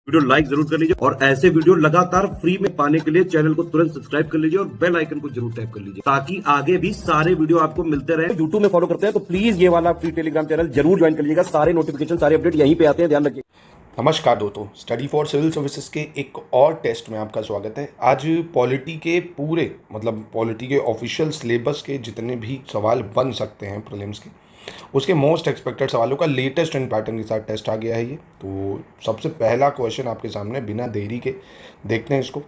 Video like जरूर कर लीजिए और ऐसे वीडियो लगातार फ्री में पाने के लिए चैनल को तुरंत सब्सक्राइब कर लीजिए और बेल आइकन को जरूर टैप कर लीजिए ताकि आगे भी सारे वीडियो आपको मिलते रहे। यूट्यूब में फॉलो करते हैं तो प्लीज ये वाला फ्री टेलीग्राम चैनल जरूर ज्वाइन कर लीजिएगा। सारे नोटिफिकेशन सारे अपडेट यहीं पे आते हैं, ध्यान रखिए। नमस्कार दोस्तों, स्टडी फॉर सिविल सर्विसेज के एक और टेस्ट में आपका स्वागत है। आज पॉलिटी के पॉलिटी के ऑफिशियल सिलेबस के जितने भी सवाल बन सकते हैं प्रीलिम्स के, उसके मोस्ट एक्सपेक्टेड सवालों का लेटेस्ट एंड पैटर्न के साथ टेस्ट आ गया है ये। तो सबसे पहला क्वेश्चन आपके सामने बिना देरी के देखते हैं इसको।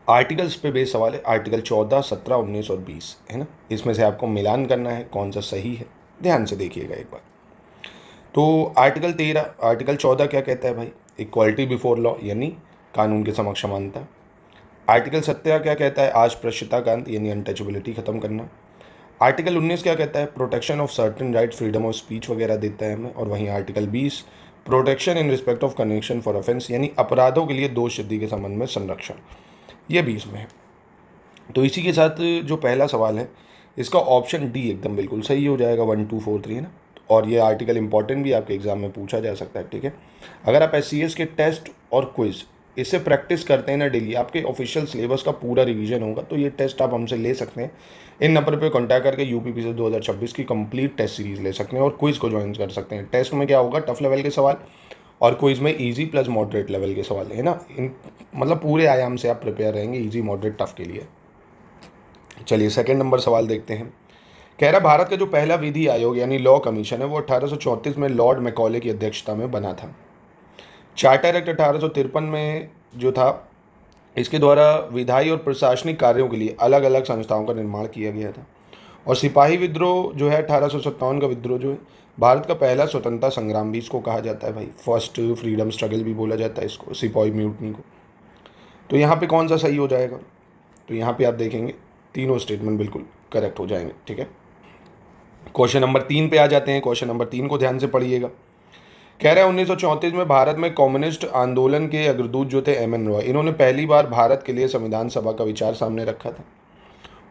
आर्टिकल्स पे बेस सवाल है, आर्टिकल 14, 17, 19 और 20 है ना। इसमें से आपको मिलान करना है कौन सा सही है, ध्यान से देखिएगा एक बार। तो आर्टिकल 14 क्या कहता है भाई? इक्वालिटी बिफोर लॉ, यानी कानून के समक्ष समानता। आर्टिकल 17 क्या कहता है? अस्पृश्यताकांत यानी अनटचेबिलिटी खत्म करना। आर्टिकल 19 क्या कहता है? Protection of certain right, freedom of speech वगैरह देता है हमें। और वहीं article 20 protection in respect of conviction for offence, यानी अपराधों के लिए दोष सिद्धि के संबंध में संरक्षण, ये 20 में है। तो इसी के साथ जो पहला सवाल है इसका ऑप्शन डी एकदम बिल्कुल सही हो जाएगा, 1, 2, 4, 3 है ना। और ये आर्टिकल इंपॉर्टेंट भी आपके एग्जाम में पूछा जा सकता है, ठीक है। अगर आप SCS के टेस्ट और क्विज इससे प्रैक्टिस करते हैं ना डेली, आपके ऑफिशियल सिलेबस का पूरा रिवीजन होगा। तो ये टेस्ट आप हमसे ले सकते हैं, इन नंबर पे कॉन्टैक्ट करके UPPC 2026 की कंप्लीट टेस्ट सीरीज ले सकते हैं और क्विज को ज्वाइन कर सकते हैं। टेस्ट में क्या होगा? टफ लेवल के सवाल और क्विज में ईजी प्लस मॉडरेट लेवल के सवाल है ना। इन पूरे आयाम से आप प्रिपेयर रहेंगे ईजी, मॉडरेट, टफ के लिए। चलिए सेकेंड नंबर सवाल देखते हैं। कह रहा भारत का जो पहला विधि आयोग यानी लॉ कमीशन है वो 1834 में लॉर्ड मैकॉले की अध्यक्षता में बना था। चार्टर एक्ट 1853 में जो था, इसके द्वारा विधायी और प्रशासनिक कार्यों के लिए अलग अलग संस्थाओं का निर्माण किया गया था। और सिपाही विद्रोह जो है 1857 का विद्रोह जो है भारत का पहला स्वतंत्रता संग्राम भी इसको कहा जाता है भाई। फर्स्ट फ्रीडम स्ट्रगल भी बोला जाता है इसको, सिपाही म्यूटनी को। तो यहाँ पे कौन सा सही हो जाएगा? तो यहाँ पे आप देखेंगे तीनों स्टेटमेंट बिल्कुल करेक्ट हो जाएंगे, ठीक है। क्वेश्चन नंबर 3 पे आ जाते हैं। क्वेश्चन नंबर 3 को ध्यान से पढ़िएगा। कह रहा है 1934 में भारत में कम्युनिस्ट आंदोलन के अग्रदूत जो थे MN रॉय, इन्होंने पहली बार भारत के लिए संविधान सभा का विचार सामने रखा था।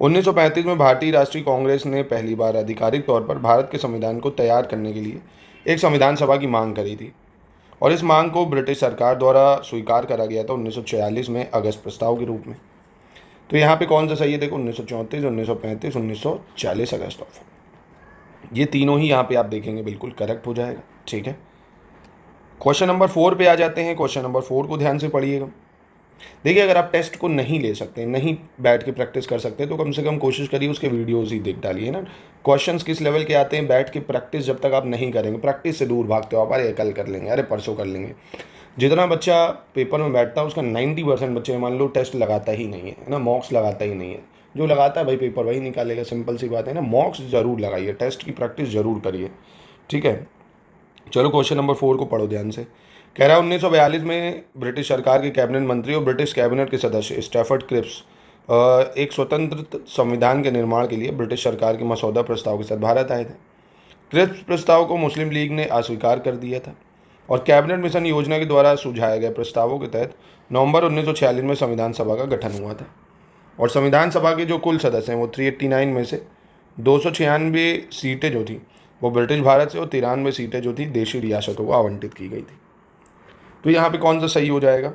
1935 में भारतीय राष्ट्रीय कांग्रेस ने पहली बार आधिकारिक तौर पर भारत के संविधान को तैयार करने के लिए एक संविधान सभा की मांग करी थी और इस मांग को ब्रिटिश सरकार द्वारा स्वीकार करा गया था 1946 में अगस्त प्रस्ताव के रूप में। तो यहाँ पे कौन सा सही है? देखो 1934, 1935, 1940 अगस्त ऑफ, ये तीनों ही यहाँ पे आप देखेंगे बिल्कुल करेक्ट हो जाएगा, ठीक है। क्वेश्चन नंबर 4 पे आ जाते हैं। क्वेश्चन नंबर 4 को ध्यान से पढ़िएगा। देखिए अगर आप टेस्ट को नहीं ले सकते, नहीं बैठ के प्रैक्टिस कर सकते, तो कम से कम कोशिश करिए उसके वीडियोज़ ही देख डालिए ना। क्वेश्चन्स किस लेवल के आते हैं? बैठ के प्रैक्टिस जब तक आप नहीं करेंगे, प्रैक्टिस से दूर भागते हो आप, अरे कल कर लेंगे, अरे परसों कर लेंगे। जितना बच्चा पेपर में बैठता है उसका 90% बच्चे मान लो टेस्ट लगाता ही नहीं है ना, मॉक्स लगाता ही नहीं है। जो लगाता है भाई पेपर वही निकालेगा, सिंपल सी बात है ना। मॉक्स ज़रूर लगाइए, टेस्ट की प्रैक्टिस ज़रूर करिए, ठीक है। चलो क्वेश्चन नंबर 4 को पढ़ो ध्यान से। कह रहा है 1942 में ब्रिटिश सरकार के कैबिनेट मंत्री और ब्रिटिश कैबिनेट के सदस्य स्टैफर्ड क्रिप्स एक स्वतंत्र संविधान के निर्माण के लिए ब्रिटिश सरकार के मसौदा प्रस्ताव के साथ भारत आए थे। क्रिप्स प्रस्ताव को मुस्लिम लीग ने अस्वीकार कर दिया था और कैबिनेट मिशन योजना के द्वारा सुझाए गए प्रस्तावों के तहत नवंबर 1946 में संविधान सभा का गठन हुआ था। और संविधान सभा के जो कुल सदस्य हैं वो 389 में से 296 सीटें जो थी वो ब्रिटिश भारत से और 93 सीटें जो थी देशी रियासतों को आवंटित की गई थी। तो यहाँ पे कौन सा सही हो जाएगा?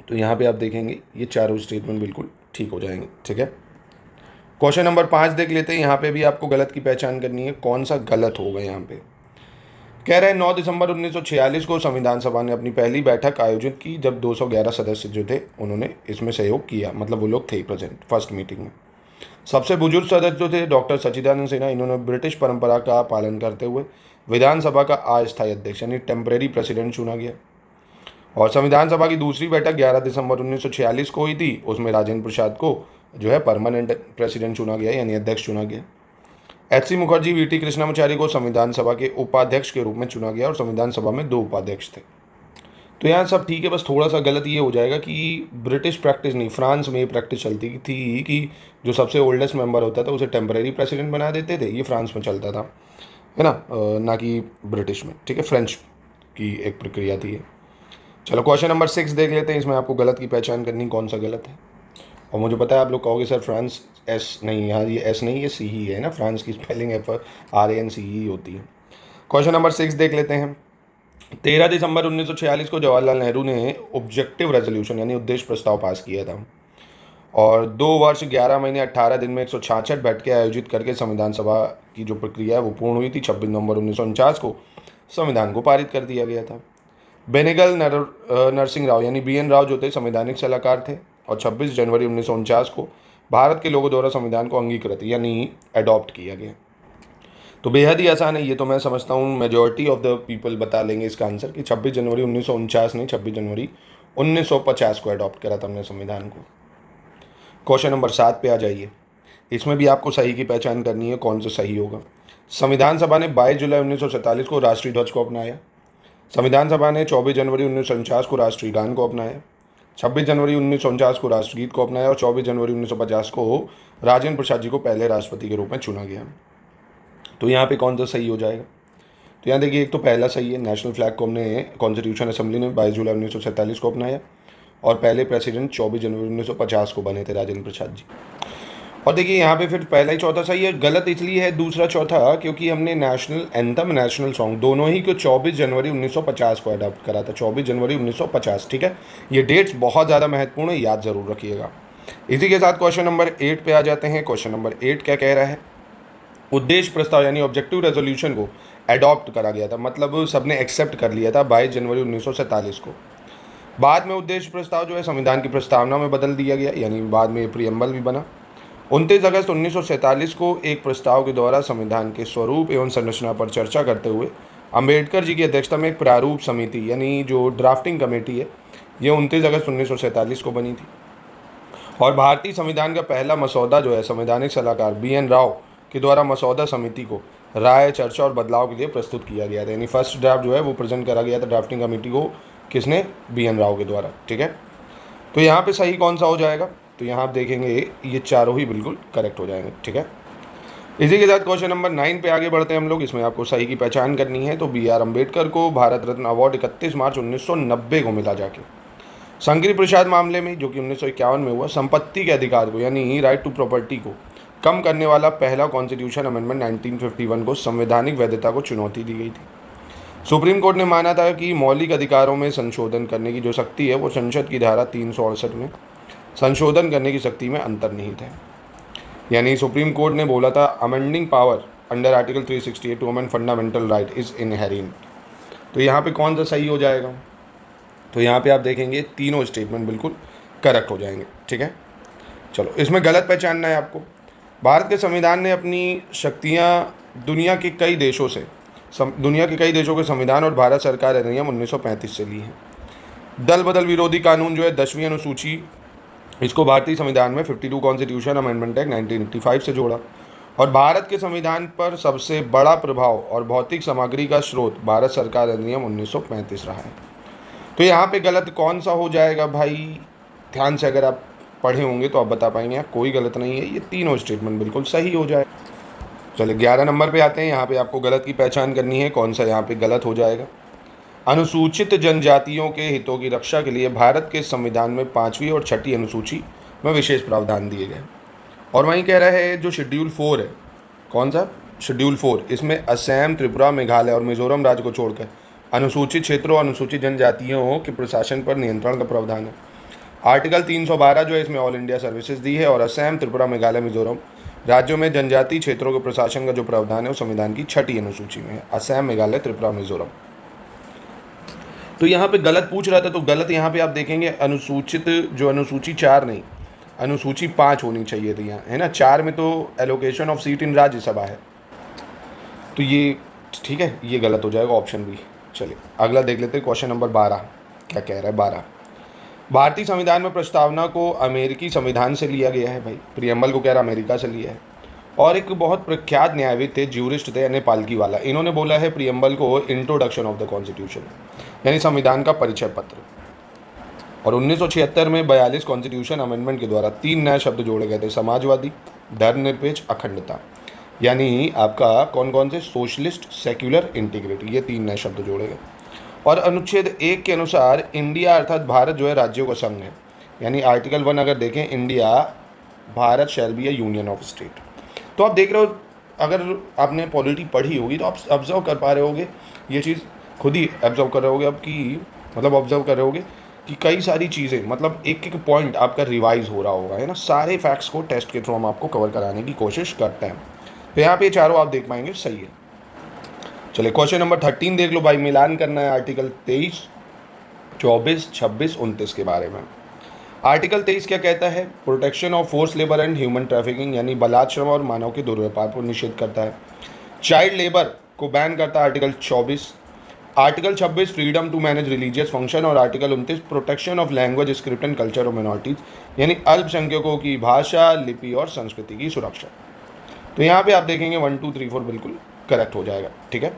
तो यहाँ पे आप देखेंगे ये चारों स्टेटमेंट बिल्कुल ठीक हो जाएंगे, ठीक है। क्वेश्चन नंबर 5 देख लेते हैं। यहाँ पे भी आपको गलत की पहचान करनी है, कौन सा गलत होगा यहाँ पे। कह रहे हैं 9 दिसंबर 1946 को संविधान सभा ने अपनी पहली बैठक आयोजित की जब 211 सदस्य जो थे उन्होंने इसमें सहयोग किया, मतलब वो लोग थे प्रेजेंट फर्स्ट मीटिंग में। सबसे बुजुर्ग सदस्य जो थे डॉक्टर सच्चिदानंद सिन्हा, इन्होंने ब्रिटिश परंपरा का पालन करते हुए विधानसभा का अस्थायी अध्यक्ष यानी टेम्परेरी प्रेसिडेंट चुना गया। और संविधान सभा की दूसरी बैठक 11 दिसंबर 1946 को हुई थी, उसमें राजेंद्र प्रसाद को जो है परमानेंट प्रेसिडेंट चुना गया यानी अध्यक्ष चुना गया। HC मुखर्जी, VT कृष्णामाचारी को संविधान सभा के उपाध्यक्ष के रूप में चुना गया और संविधान सभा में 2 उपाध्यक्ष थे। तो यहाँ सब ठीक है, बस थोड़ा सा गलत ये हो जाएगा कि ब्रिटिश प्रैक्टिस नहीं, फ्रांस में ये प्रैक्टिस चलती थी कि जो सबसे ओल्डेस्ट मेंबर होता था उसे टेम्परेरी प्रेसिडेंट बना देते थे। ये फ्रांस में चलता था, है ना, ना कि ब्रिटिश में, ठीक है। फ्रेंच की एक प्रक्रिया थी ये। चलो क्वेश्चन नंबर 6 देख लेते हैं। इसमें आपको गलत की पहचान करनी, कौन सा गलत है। और मुझे पता है आप लोग कहोगे सर फ्रांस S नहीं, यहाँ ये S नहीं, ये C ही है ना, फ्रांस की स्पेलिंग FRANCE होती है। क्वेश्चन नंबर 6 देख लेते हैं। 13 दिसंबर 1946 को जवाहरलाल नेहरू ने ऑब्जेक्टिव रेजोल्यूशन यानी उद्देश्य प्रस्ताव पास किया था और 2 वर्ष 11 महीने 18 दिन में 166 बैठकें आयोजित करके संविधान सभा की जो प्रक्रिया है वो पूर्ण हुई थी। 26 नवंबर 1949 को संविधान को पारित कर दिया गया था। बेनेगल नरसिंह राव यानी BN राव जो थे संवैधानिक सलाहकार थे और 26 जनवरी 1949 को भारत के लोगों द्वारा संविधान को अंगीकृत यानी अडॉप्ट किया गया। तो बेहद ही आसान है ये, तो मैं समझता हूँ मेजॉरिटी ऑफ द पीपल बता लेंगे इसका आंसर कि 26 जनवरी 1949 नहीं 26 जनवरी 1950 को अडॉप्ट करा था हमने संविधान को। क्वेश्चन नंबर 7 पे आ जाइए। इसमें भी आपको सही की पहचान करनी है, कौन सा सही होगा। संविधान सभा ने 22 जुलाई 1947 को राष्ट्रीय ध्वज को अपनाया। संविधान सभा ने 24 जनवरी 1949 को राष्ट्रीय गान को अपनाया। 26 जनवरी 1949 को राष्ट्रगीत को अपनाया और 24 जनवरी 1950 को राजेंद्र प्रसाद जी को पहले राष्ट्रपति के रूप में चुना गया। तो यहाँ पे कौन सा सही हो जाएगा। तो यहाँ देखिए, एक तो पहला सही है, नेशनल फ्लैग को हमने कॉन्स्टिट्यूशन असेंबली ने 22 जुलाई 1947 को अपनाया और पहले प्रेसिडेंट 24 जनवरी 1950 को बने थे राजेंद्र प्रसाद जी। और देखिए यहाँ पे फिर पहला ही चौथा सही है। गलत इसलिए है दूसरा चौथा क्योंकि हमने नेशनल एंथम नेशनल सॉन्ग दोनों ही को 24 जनवरी 1950 को अडॉप्ट करा था। 24 जनवरी 1950, ठीक है। ये डेट्स बहुत ज़्यादा महत्वपूर्ण है, याद ज़रूर रखिएगा। इसी के साथ क्वेश्चन नंबर 8 पे आ जाते हैं। क्वेश्चन नंबर 8 क्या कह रहा है। उद्देश्य प्रस्ताव यानी ऑब्जेक्टिव रेजोल्यूशन को अडॉप्ट करा गया था, मतलब सबने एक्सेप्ट कर लिया था 22 जनवरी 1947 को। बाद में उद्देश्य प्रस्ताव जो है संविधान की प्रस्तावना में बदल दिया गया, यानी बाद में प्रीएम्बल भी बना। 29 अगस्त 1947 को एक प्रस्ताव के द्वारा संविधान के स्वरूप एवं संरचना पर चर्चा करते हुए अंबेडकर जी की अध्यक्षता में एक प्रारूप समिति यानी जो ड्राफ्टिंग कमेटी है ये 29 अगस्त 1947 को बनी थी। और भारतीय संविधान का पहला मसौदा जो है संवैधानिक सलाहकार BN राव के द्वारा मसौदा समिति को राय, चर्चा और बदलाव के लिए प्रस्तुत किया गया था, यानी फर्स्ट ड्राफ्ट जो है वो प्रेजेंट करा गया था ड्राफ्टिंग कमेटी को, किसने, BN राव के द्वारा, ठीक है। तो यहाँ पे सही कौन सा हो जाएगा, तो यहाँ आप देखेंगे ये चारों ही बिल्कुल करेक्ट हो जाएंगे, ठीक है। इसी के साथ क्वेश्चन नंबर 9 पे आगे बढ़ते हैं हम लोग। इसमें आपको सही की पहचान करनी है। तो BR अम्बेडकर को भारत रत्न अवार्ड 31 मार्च 1990 को मिला जाके। शंकरी प्रसाद मामले में जो कि 1951 में हुआ, संपत्ति के अधिकार को यानी राइट टू प्रॉपर्टी को कम करने वाला पहला कॉन्स्टिट्यूशन अमेंडमेंट 1951 को संवैधानिक वैधता को चुनौती दी गई थी। सुप्रीम कोर्ट ने माना था कि मौलिक अधिकारों में संशोधन करने की जो शक्ति है वो संसद की धारा 368 में संशोधन करने की शक्ति में अंतर्निहित है। यानी सुप्रीम कोर्ट ने बोला था amending power under article 368 to amend fundamental right is inherent. तो यहाँ पे कौन सा सही हो जाएगा, तो यहाँ पे आप देखेंगे तीनों स्टेटमेंट बिल्कुल करेक्ट हो जाएंगे, ठीक है। चलो, इसमें गलत पहचानना है आपको। भारत के संविधान ने अपनी शक्तियाँ दुनिया के कई देशों के संविधान और भारत सरकार अधिनियम 1935 से ली हैं। दल बदल विरोधी कानून जो है 10वीं अनुसूची, इसको भारतीय संविधान में 52 कॉन्स्टिट्यूशन अमेंडमेंट एक्ट 1985 से जोड़ा। और भारत के संविधान पर सबसे बड़ा प्रभाव और भौतिक सामग्री का स्रोत भारत सरकार अधिनियम 1935 रहा है। तो यहाँ पे गलत कौन सा हो जाएगा भाई, ध्यान से अगर आप पढ़े होंगे तो आप बता पाएंगे। यहाँ कोई गलत नहीं है, ये तीनों स्टेटमेंट बिल्कुल सही हो जाए। चलिए 11 नंबर पे आते हैं। यहाँ पे आपको गलत की पहचान करनी है, कौन सा यहाँ पे गलत हो जाएगा। अनुसूचित जनजातियों के हितों की रक्षा के लिए भारत के संविधान में 5वीं और 6ठी अनुसूची में विशेष प्रावधान दिए गए। और वहीं कह रहा है जो शेड्यूल 4 है, कौन सा शेड्यूल 4, इसमें असम, त्रिपुरा, मेघालय और मिजोरम राज्य को छोड़कर अनुसूचित क्षेत्रों और अनुसूचित जनजातियों के प्रशासन पर नियंत्रण का प्रावधान है। आर्टिकल 312 जो है इसमें ऑल इंडिया सर्विसेज दी है। और असम, त्रिपुरा, मेघालय, मिजोरम राज्यों में जनजातीय क्षेत्रों के प्रशासन का जो प्रावधान है वो संविधान की 6ठी अनुसूची में है। असम, मेघालय, त्रिपुरा, मिजोरम। तो यहाँ पे गलत पूछ रहा था, तो गलत यहाँ पे आप देखेंगे अनुसूचित जो अनुसूची 4 नहीं, अनुसूची 5 होनी चाहिए थी यहाँ, है ना। 4 में तो एलोकेशन ऑफ सीट इन राज्यसभा है, तो ये ठीक है, ये गलत हो जाएगा ऑप्शन बी। चलिए अगला देख लेते हैं। क्वेश्चन नंबर 12 क्या कह रहा है। 12, भारतीय संविधान में प्रस्तावना को अमेरिकी संविधान से लिया गया है भाई, प्रियम्बल को कह रहा अमेरिका से लिया है। और एक बहुत प्रख्यात न्यायविद थे, ज्यूरिस्ट थे, यानी पालकीवाला, इन्होंने बोला है प्रियम्बल को इंट्रोडक्शन ऑफ द कॉन्स्टिट्यूशन, यानी संविधान का परिचय पत्र। और 1976 में 42 कॉन्स्टिट्यूशन अमेंडमेंट के द्वारा 3 नए शब्द जोड़े गए थे, समाजवादी, धर्मनिरपेक्ष, अखंडता, यानी आपका कौन कौन से, सोशलिस्ट, सेक्युलर, इंटीग्रिटी, ये 3 नए शब्द जोड़े गए। और अनुच्छेद 1 के अनुसार इंडिया अर्थात भारत जो है राज्यों का संघ है, यानी आर्टिकल 1 अगर देखें, India Bharat shall be A union of state. तो आप देख रहे हो, अगर आपने पॉलिटी पढ़ी होगी तो आप ऑब्जर्व कर पा रहे होगे ये चीज़, खुद ही ऑब्जर्व कर रहे होगे अब कि मतलब ऑब्जर्व कर रहे होगे कि कई सारी चीज़ें मतलब एक एक पॉइंट आपका रिवाइज हो रहा होगा, है ना। सारे फैक्ट्स को टेस्ट के थ्रू हम आपको कवर कराने की कोशिश करते हैं। तो यहाँ पे चारों आप देख पाएंगे सही है। चलिए क्वेश्चन नंबर 13 देख लो भाई। मिलान करना है आर्टिकल 23, 24, 26, 29 के बारे में। आर्टिकल 23 क्या कहता है? Protection of force labour and human trafficking, यानी बलात् श्रम और मानव के दुर्व्यवहार को निषेध करता है। चाइल्ड लेबर को बैन करता है article 24। Article 26 freedom to manage religious function और article 29 protection of language script and culture of minorities, यानी अल्पसंख्यकों की भाषा, लिपि और संस्कृति की सुरक्षा। तो यहाँ पे आप देखेंगे 1, 2, 3, 4 बिल्कुल करेक्ट हो जाएगा, ठीक है।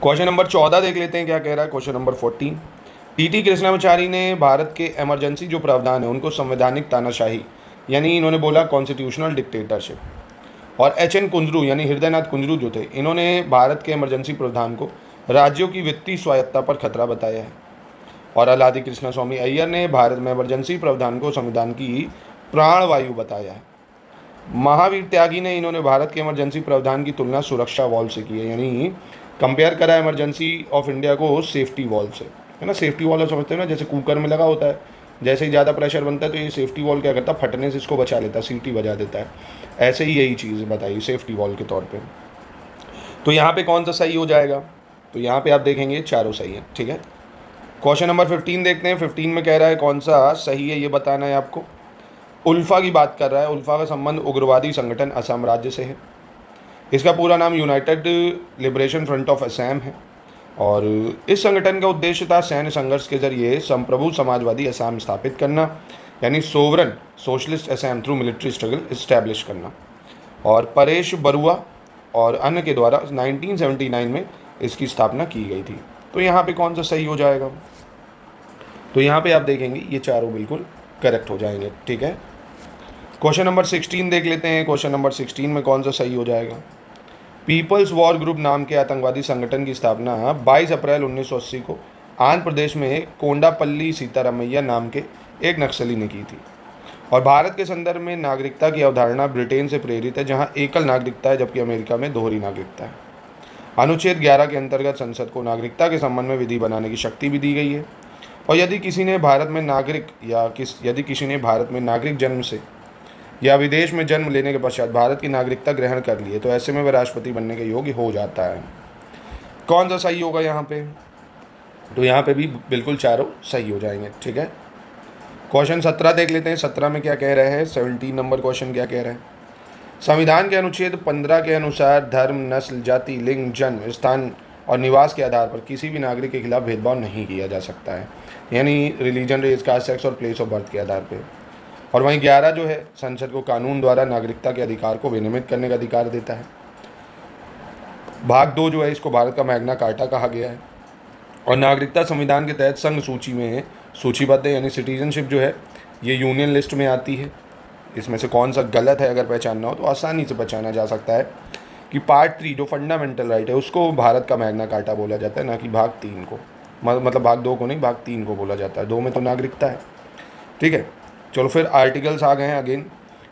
क्वेश्चन नंबर 14 देख लेते हैं क्या कह रहा है। क्वेश्चन नंबर 14, टी कृष्णाचारी ने भारत के इमरजेंसी जो प्रावधान है उनको संवैधानिक तानाशाही, यानी इन्होंने बोला कॉन्स्टिट्यूशनल डिक्टेटरशिप, और एच.एन. कुंजरू यानी हृदयनाथ कुंजरू जो थे, इन्होंने भारत के इमरजेंसी प्रावधान को राज्यों की वित्तीय स्वायत्ता पर खतरा बताया है। और अलादी कृष्णा स्वामी अय्यर ने भारत में इमरजेंसी प्रावधान को संविधान की प्राणवायु बताया है। महावीर त्यागी ने इन्होंने भारत के इमरजेंसी प्रावधान की तुलना सुरक्षा वॉल्व से की है, यानी कंपेयर करा इमरजेंसी ऑफ इंडिया को सेफ्टी वॉल्व से, है ना। सेफ्टी वॉल्व समझते हैं ना, जैसे कुकर में लगा होता है, जैसे ही ज़्यादा प्रेशर बनता है तो ये सेफ्टी वॉल्व क्या करता है, फटने से इसको बचा लेता है, सीटी बजा देता है। ऐसे ही यही चीज़ बताइए सेफ्टी वॉल्व के तौर पे। तो यहाँ पे कौन सा सही हो जाएगा? तो यहाँ पे आप देखेंगे चारों सही है, ठीक है। क्वेश्चन नंबर 15 देखते हैं। 15 में कह रहा है कौन सा सही है ये बताना है आपको। उल्फा की बात कर रहा है। उल्फा का संबंध उग्रवादी संगठन असम राज्य से है। इसका पूरा नाम United liberation front of Assam है, और इस संगठन का उद्देश्य था सैन्य संघर्ष के जरिए संप्रभु समाजवादी असम स्थापित करना, यानी sovereign socialist Assam through military struggle establish करना। और परेश बरुआ और अन्य के द्वारा 1979 में इसकी स्थापना की गई थी। तो यहाँ पे कौन सा सही हो जाएगा? तो यहाँ पे आप देखेंगे ये चारों बिल्कुल करेक्ट हो जाएंगे, ठीक है। क्वेश्चन नंबर 16 देख लेते हैं। क्वेश्चन नंबर 16 में कौन सा सही हो जाएगा? पीपल्स वॉर ग्रुप नाम के आतंकवादी संगठन की स्थापना 22 अप्रैल 1980 को आंध्र प्रदेश में कोंडापल्ली सीतारामैया नाम के एक नक्सली ने की थी। और भारत के संदर्भ में नागरिकता की अवधारणा ब्रिटेन से प्रेरित है, जहां एकल नागरिकता है जबकि अमेरिका में दोहरी नागरिकता है। अनुच्छेद 11 के अंतर्गत संसद को नागरिकता के संबंध में विधि बनाने की शक्ति भी दी गई है। और यदि किसी ने भारत में नागरिक जन्म से या विदेश में जन्म लेने के पश्चात भारत की नागरिकता ग्रहण कर ली है तो ऐसे में वह राष्ट्रपति बनने के योग्य हो जाता है। कौन सा सही होगा यहाँ पे? तो यहाँ पे भी बिल्कुल चारों सही हो जाएंगे, ठीक है। क्वेश्चन 17 देख लेते हैं। 17 में क्या कह रहे हैं? 17 नंबर क्वेश्चन क्या कह रहे हैं? संविधान के अनुच्छेद 15 के अनुसार धर्म, नस्ल, जाति, लिंग, जन्म स्थान और निवास के आधार पर किसी भी नागरिक के खिलाफ भेदभाव नहीं किया जा सकता है, यानी रिलीजन, रेस, कास्ट, सेक्स और प्लेस ऑफ बर्थ के आधार पर। और वहीं 11 जो है संसद को कानून द्वारा नागरिकता के अधिकार को विनियमित करने का अधिकार देता है। भाग 2 जो है इसको भारत का मैग्ना कार्टा कहा गया है। और नागरिकता संविधान के तहत संघ सूची में सूचीबद्ध है, यानी सिटीजनशिप जो है ये यूनियन लिस्ट में आती है। इसमें से कौन सा गलत है अगर पहचानना हो तो आसानी से पहचाना जा सकता है कि पार्ट 3 जो फंडामेंटल राइट है उसको भारत का मैग्ना कार्टा बोला जाता है, ना कि भाग 3 को। मतलब भाग 2 को नहीं, भाग 3 को बोला जाता है। 2 में तो नागरिकता है, ठीक है। चलो फिर आर्टिकल्स आ गए हैं। अगेन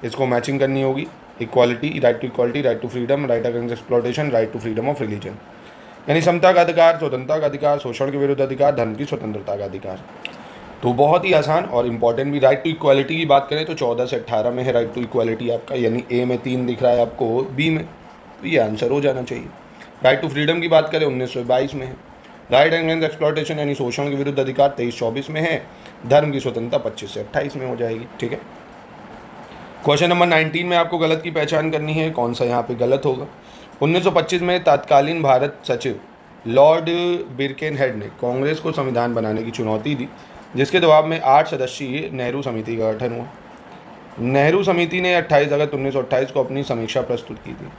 इसको मैचिंग करनी होगी। Equality, right to equality, right to freedom, right against exploitation, right to freedom of religion, यानी समता का अधिकार, स्वतंत्रता का अधिकार, शोषण के विरुद्ध अधिकार, धर्म की स्वतंत्रता का अधिकार। तो बहुत ही आसान और इम्पॉर्टेंट भी। राइट टू इक्वालिटी की बात करें तो 14 से 18 में है राइट टू इक्वालिटी आपका, यानी ए में 3 दिख रहा है आपको, बी में, तो ये आंसर हो जाना चाहिए। राइट टू फ्रीडम की बात करें 1922 में है। राइट अगेंस्ट एक्सप्लॉयटेशन यानी शोषण के विरुद्ध अधिकार 23-24 में है। धर्म की स्वतंत्रता 25 से 28 में हो जाएगी, ठीक है। क्वेश्चन नंबर 19 में आपको गलत की पहचान करनी है, कौन सा यहाँ पे गलत होगा। 1925 में तत्कालीन भारत सचिव लॉर्ड बिरकेनहेड ने कांग्रेस को संविधान बनाने की चुनौती दी, जिसके जवाब में 8 सदस्यीय नेहरू समिति का गठन हुआ। नेहरू समिति ने 28 अगस्त 1928 को अपनी समीक्षा प्रस्तुत की थी।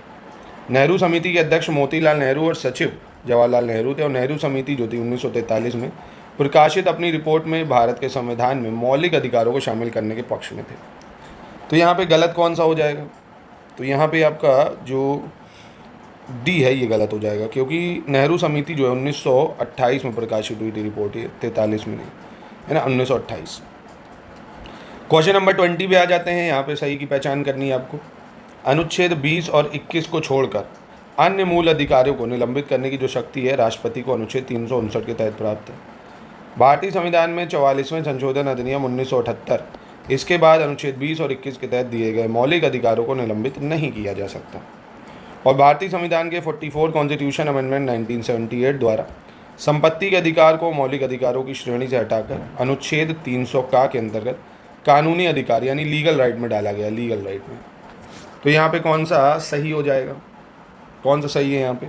नेहरू समिति के अध्यक्ष मोतीलाल नेहरू और सचिव जवाहरलाल नेहरू थे। और नेहरू समिति जो थी 1943 में प्रकाशित अपनी रिपोर्ट में भारत के संविधान में मौलिक अधिकारों को शामिल करने के पक्ष में थे। तो यहाँ पे गलत कौन सा हो जाएगा? तो यहाँ पे आपका जो डी है ये गलत हो जाएगा, क्योंकि नेहरू समिति जो है 1928 में प्रकाशित हुई थी रिपोर्ट, ये 43 में नहीं, है ना, 1928। क्वेश्चन नंबर 20 पे आ जाते हैं। यहाँ पे सही की पहचान करनी है आपको। अनुच्छेद 20 और 21 को छोड़कर अन्य मूल अधिकारियों को निलंबित करने की जो शक्ति है राष्ट्रपति को अनुच्छेद 359 के तहत प्राप्त है। भारतीय संविधान में 44वें संशोधन अधिनियम 1978 इसके बाद अनुच्छेद 20 और 21 के तहत दिए गए मौलिक अधिकारों को निलंबित नहीं किया जा सकता। और भारतीय संविधान के 44 कॉन्स्टिट्यूशन अमेंडमेंट 1978 द्वारा संपत्ति के अधिकार को मौलिक अधिकारों की श्रेणी से हटाकर अनुच्छेद 300 के अंतर्गत कानूनी अधिकार यानी लीगल राइट में डाला गया, लीगल राइट में। तो यहाँ पे कौन सा सही हो जाएगा, कौन सा सही है यहाँ पे?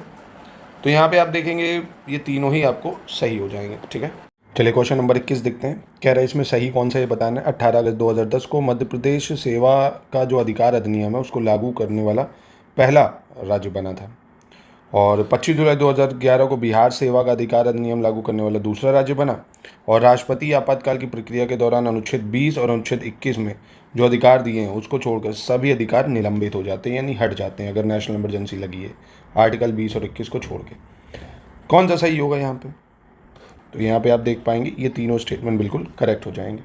तो यहाँ पे आप देखेंगे ये तीनों ही आपको सही हो जाएंगे। ठीक है, चलिए क्वेश्चन नंबर 21 देखते हैं। कह रहा है इसमें सही कौन सा ये बताना है। 18 अगस्त 2010 को मध्य प्रदेश सेवा का जो अधिकार अधिनियम है उसको लागू करने वाला पहला राज्य बना था। और 25 जुलाई 2011 को बिहार सेवा का अधिकार अधिनियम लागू करने वाला दूसरा राज्य बना। और राष्ट्रपति आपातकाल की प्रक्रिया के दौरान अनुच्छेद 20 और अनुच्छेद 21 में जो अधिकार दिए हैं उसको छोड़कर सभी अधिकार निलंबित हो जाते हैं, यानी हट जाते हैं अगर नेशनल इमरजेंसी लगी है, आर्टिकल 20 और 21 को छोड़ के। कौन सा सही होगा यहाँ पे? तो यहाँ पे आप देख पाएंगे ये तीनों स्टेटमेंट बिल्कुल करेक्ट हो जाएंगे।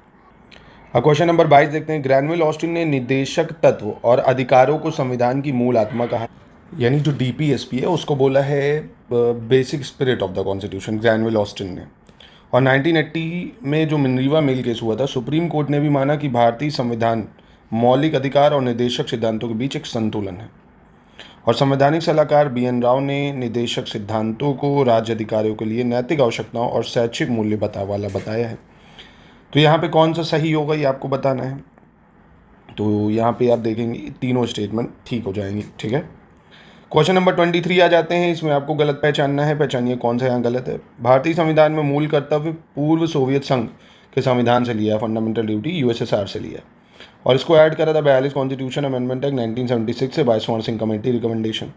अब क्वेश्चन नंबर 22 देखते हैं। ग्रैनविल ऑस्टिन ने निदेशक तत्व और अधिकारों को संविधान की मूल आत्मा कहा, यानी जो डीपीएसपी है उसको बोला है basic spirit of the constitution, Granville Austin ने। और 1980 में जो मिनर्वा मेल केस हुआ था, सुप्रीम कोर्ट ने भी माना कि भारतीय संविधान मौलिक अधिकार और निदेशक सिद्धांतों के बीच एक संतुलन है। और संवैधानिक सलाहकार BN राव ने निदेशक सिद्धांतों को राज्य अधिकारियों के लिए नैतिक आवश्यकताओं और शैक्षिक मूल्य बताया है। तो यहाँ पे कौन सा सही होगा ये आपको बताना है। तो यहाँ पे आप देखेंगे तीनों स्टेटमेंट ठीक हो जाएंगे। ठीक है, क्वेश्चन नंबर 23 आ जाते हैं। इसमें आपको गलत पहचानना है, पहचानिए कौन सा यहाँ गलत है। भारतीय संविधान में मूल कर्तव्य पूर्व सोवियत संघ के संविधान से लिया है, फंडामेंटल ड्यूटी USSR से लिया है। और इसको ऐड करा था 42 कॉन्स्टिट्यूशन अमेंडमेंट एक्ट 1976 से बाय स्वर्ण सिंह कमेटी रिकमेंडेशन।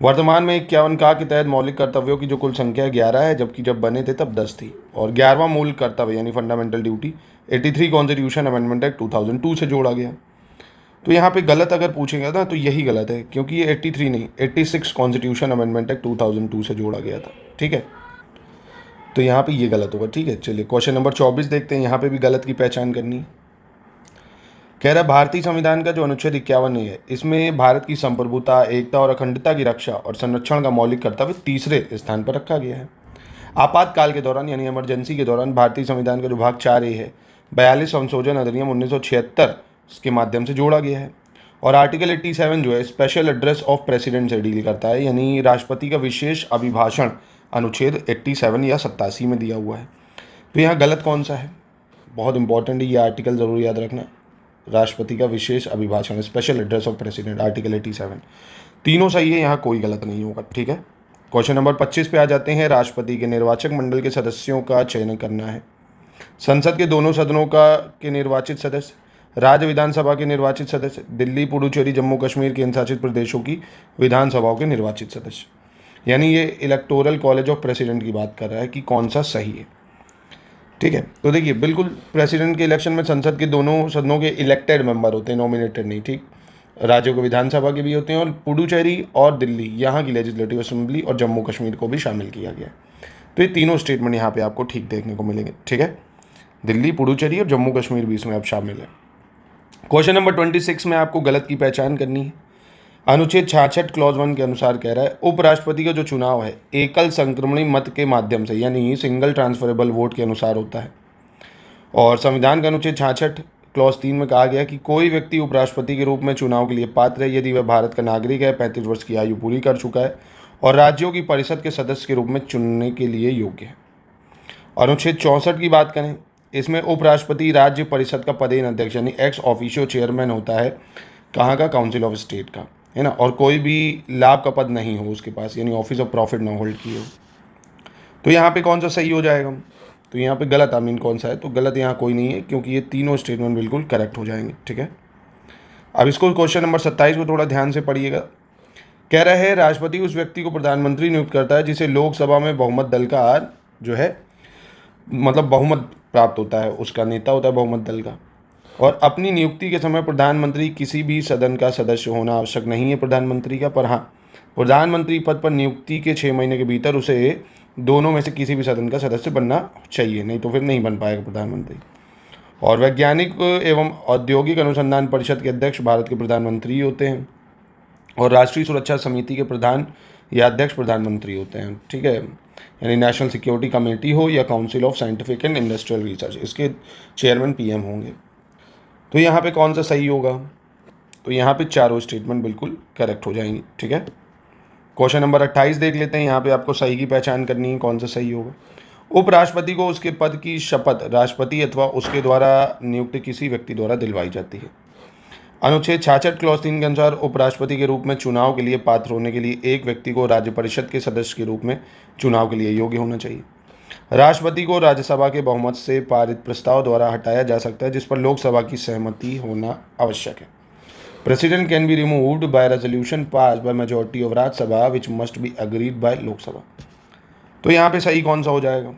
वर्तमान में 51 के तहत मौलिक कर्तव्यों की जो कुल संख्या 11 है, जबकि जब बने थे तब 10 थी। और 11वां मूल कर्तव्य यानी fundamental duty 83 constitution amendment act 2002 से जोड़ा गया। तो यहाँ पे गलत अगर पूछेगा ना तो यही गलत है, क्योंकि ये 83 नहीं 86 कॉन्स्टिट्यूशन अमेंडमेंट एक्ट 2002 से जोड़ा गया था। ठीक है, तो यहाँ पे ये गलत होगा। ठीक है, चलिए क्वेश्चन नंबर 24 देखते हैं। यहाँ पे भी गलत की पहचान करनी है। कह रहा है भारतीय संविधान का जो अनुच्छेद 51 है इसमें भारत की संप्रभुता, एकता और अखंडता की रक्षा और संरक्षण का मौलिक कर्तव्य तीसरे स्थान पर रखा गया है। आपातकाल के दौरान यानी इमरजेंसी के दौरान भारतीय संविधान का जो भाग 4A है 42 संशोधन अधिनियम 1976 के माध्यम से जोड़ा गया है। और आर्टिकल 87 जो है स्पेशल एड्रेस ऑफ प्रेसिडेंट से डील करता है, यानी राष्ट्रपति का विशेष अभिभाषण अनुच्छेद 87 या 87 में दिया हुआ है। तो यहाँ गलत कौन सा है, बहुत इंपॉर्टेंट है ये आर्टिकल, ज़रूर याद रखना। राष्ट्रपति का विशेष अभिभाषण special address of president article 87, तीनों सही है, यहाँ कोई गलत नहीं होगा। ठीक है, क्वेश्चन नंबर 25 पे आ जाते हैं। राष्ट्रपति के निर्वाचक मंडल के सदस्यों का चयन करना है। संसद के दोनों सदनों के निर्वाचित सदस्य, राज्य विधानसभा के निर्वाचित सदस्य, दिल्ली, पुडुचेरी, जम्मू कश्मीर केंद्र शासित प्रदेशों की विधानसभाओं के निर्वाचित सदस्य, यानी ये इलेक्टोरल कॉलेज ऑफ प्रेसिडेंट की बात कर रहा है कि कौन सा सही है। ठीक है, तो देखिए बिल्कुल प्रेसिडेंट के इलेक्शन में संसद के दोनों सदनों के इलेक्टेड मेंबर होते हैं, नॉमिनेटेड नहीं। ठीक, राज्यों के विधानसभा के भी होते हैं। और पुडुचेरी और दिल्ली यहाँ की लेजिस्लेटिव असेंबली और जम्मू कश्मीर को भी शामिल किया गया है। तो ये तीनों स्टेटमेंट यहाँ पे आपको ठीक देखने को मिलेंगे। ठीक है, दिल्ली, पुडुचेरी और जम्मू कश्मीर भी इसमें अब शामिल है। क्वेश्चन नंबर 26 में आपको गलत की पहचान करनी है। अनुच्छेद 66 क्लॉज 1 के अनुसार कह रहा है उपराष्ट्रपति का जो चुनाव है एकल संक्रमणी मत के माध्यम से यानी सिंगल ट्रांसफरेबल वोट के अनुसार होता है। और संविधान का अनुच्छेद 66 क्लॉज 3 में कहा गया कि कोई व्यक्ति उपराष्ट्रपति के रूप में चुनाव के लिए पात्र है यदि वह भारत का नागरिक है, 35 वर्ष की आयु पूरी कर चुका है और राज्यों की परिषद के सदस्य के रूप में चुनने के लिए योग्य है। अनुच्छेद 64 की बात करें, इसमें उपराष्ट्रपति राज्य परिषद का पदेन अध्यक्ष यानी एक्स ऑफिशियो चेयरमैन होता है, कहाँ का, काउंसिल ऑफ स्टेट का, है ना। और कोई भी लाभ का पद नहीं हो उसके पास, यानी ऑफिस ऑफ प्रॉफिट ना होल्ड किए हो। तो यहाँ पे कौन सा सही हो जाएगा? तो यहाँ पे गलत आमीन कौन सा है? तो गलत यहाँ कोई नहीं है, क्योंकि ये तीनों स्टेटमेंट बिल्कुल करेक्ट हो जाएंगे। ठीक है, अब इसको क्वेश्चन नंबर 27 को थोड़ा ध्यान से पढ़िएगा। कह रहा है राष्ट्रपति उस व्यक्ति को प्रधानमंत्री नियुक्त करता है जिसे लोकसभा में बहुमत दल का जो है मतलब बहुमत प्राप्त होता है, उसका नेता होता है बहुमत दल का। और अपनी नियुक्ति के समय प्रधानमंत्री किसी भी सदन का सदस्य होना आवश्यक नहीं है प्रधानमंत्री का, पर हाँ प्रधानमंत्री पद पर नियुक्ति के 6 महीने के भीतर उसे दोनों में से किसी भी सदन का सदस्य बनना चाहिए, नहीं तो फिर नहीं बन पाएगा प्रधानमंत्री। और वैज्ञानिक एवं औद्योगिक अनुसंधान परिषद के अध्यक्ष भारत के प्रधानमंत्री होते हैं। और राष्ट्रीय सुरक्षा समिति के प्रधान या अध्यक्ष प्रधानमंत्री होते हैं, ठीक है। यानी नेशनल सिक्योरिटी कमेटी हो या council of scientific and industrial research, इसके चेयरमैन पीएम होंगे। तो यहाँ पे कौन सा सही होगा? तो यहाँ पे चारों स्टेटमेंट बिल्कुल करेक्ट हो जाएंगी, ठीक है। क्वेश्चन नंबर 28 देख लेते हैं। यहाँ पे आपको सही की पहचान करनी है, कौन सा सही होगा। उपराष्ट्रपति को उसके पद की शपथ राष्ट्रपति अथवा उसके द्वारा नियुक्त किसी व्यक्ति द्वारा दिलवाई जाती है। अनुच्छेद 66 क्लॉज 3 के अनुसार उपराष्ट्रपति के रूप में चुनाव के लिए पात्र होने के लिए एक व्यक्ति को राज्य परिषद के सदस्य के रूप में चुनाव के लिए योग्य होना चाहिए। राष्ट्रपति को राज्यसभा के बहुमत से पारित प्रस्ताव द्वारा हटाया जा सकता है जिस पर लोकसभा की सहमति होना आवश्यक है। President can be removed by resolution pass by majority of Rajya Sabha which must be agreed by Lok Sabha. तो यहाँ पे सही कौन सा हो जाएगा?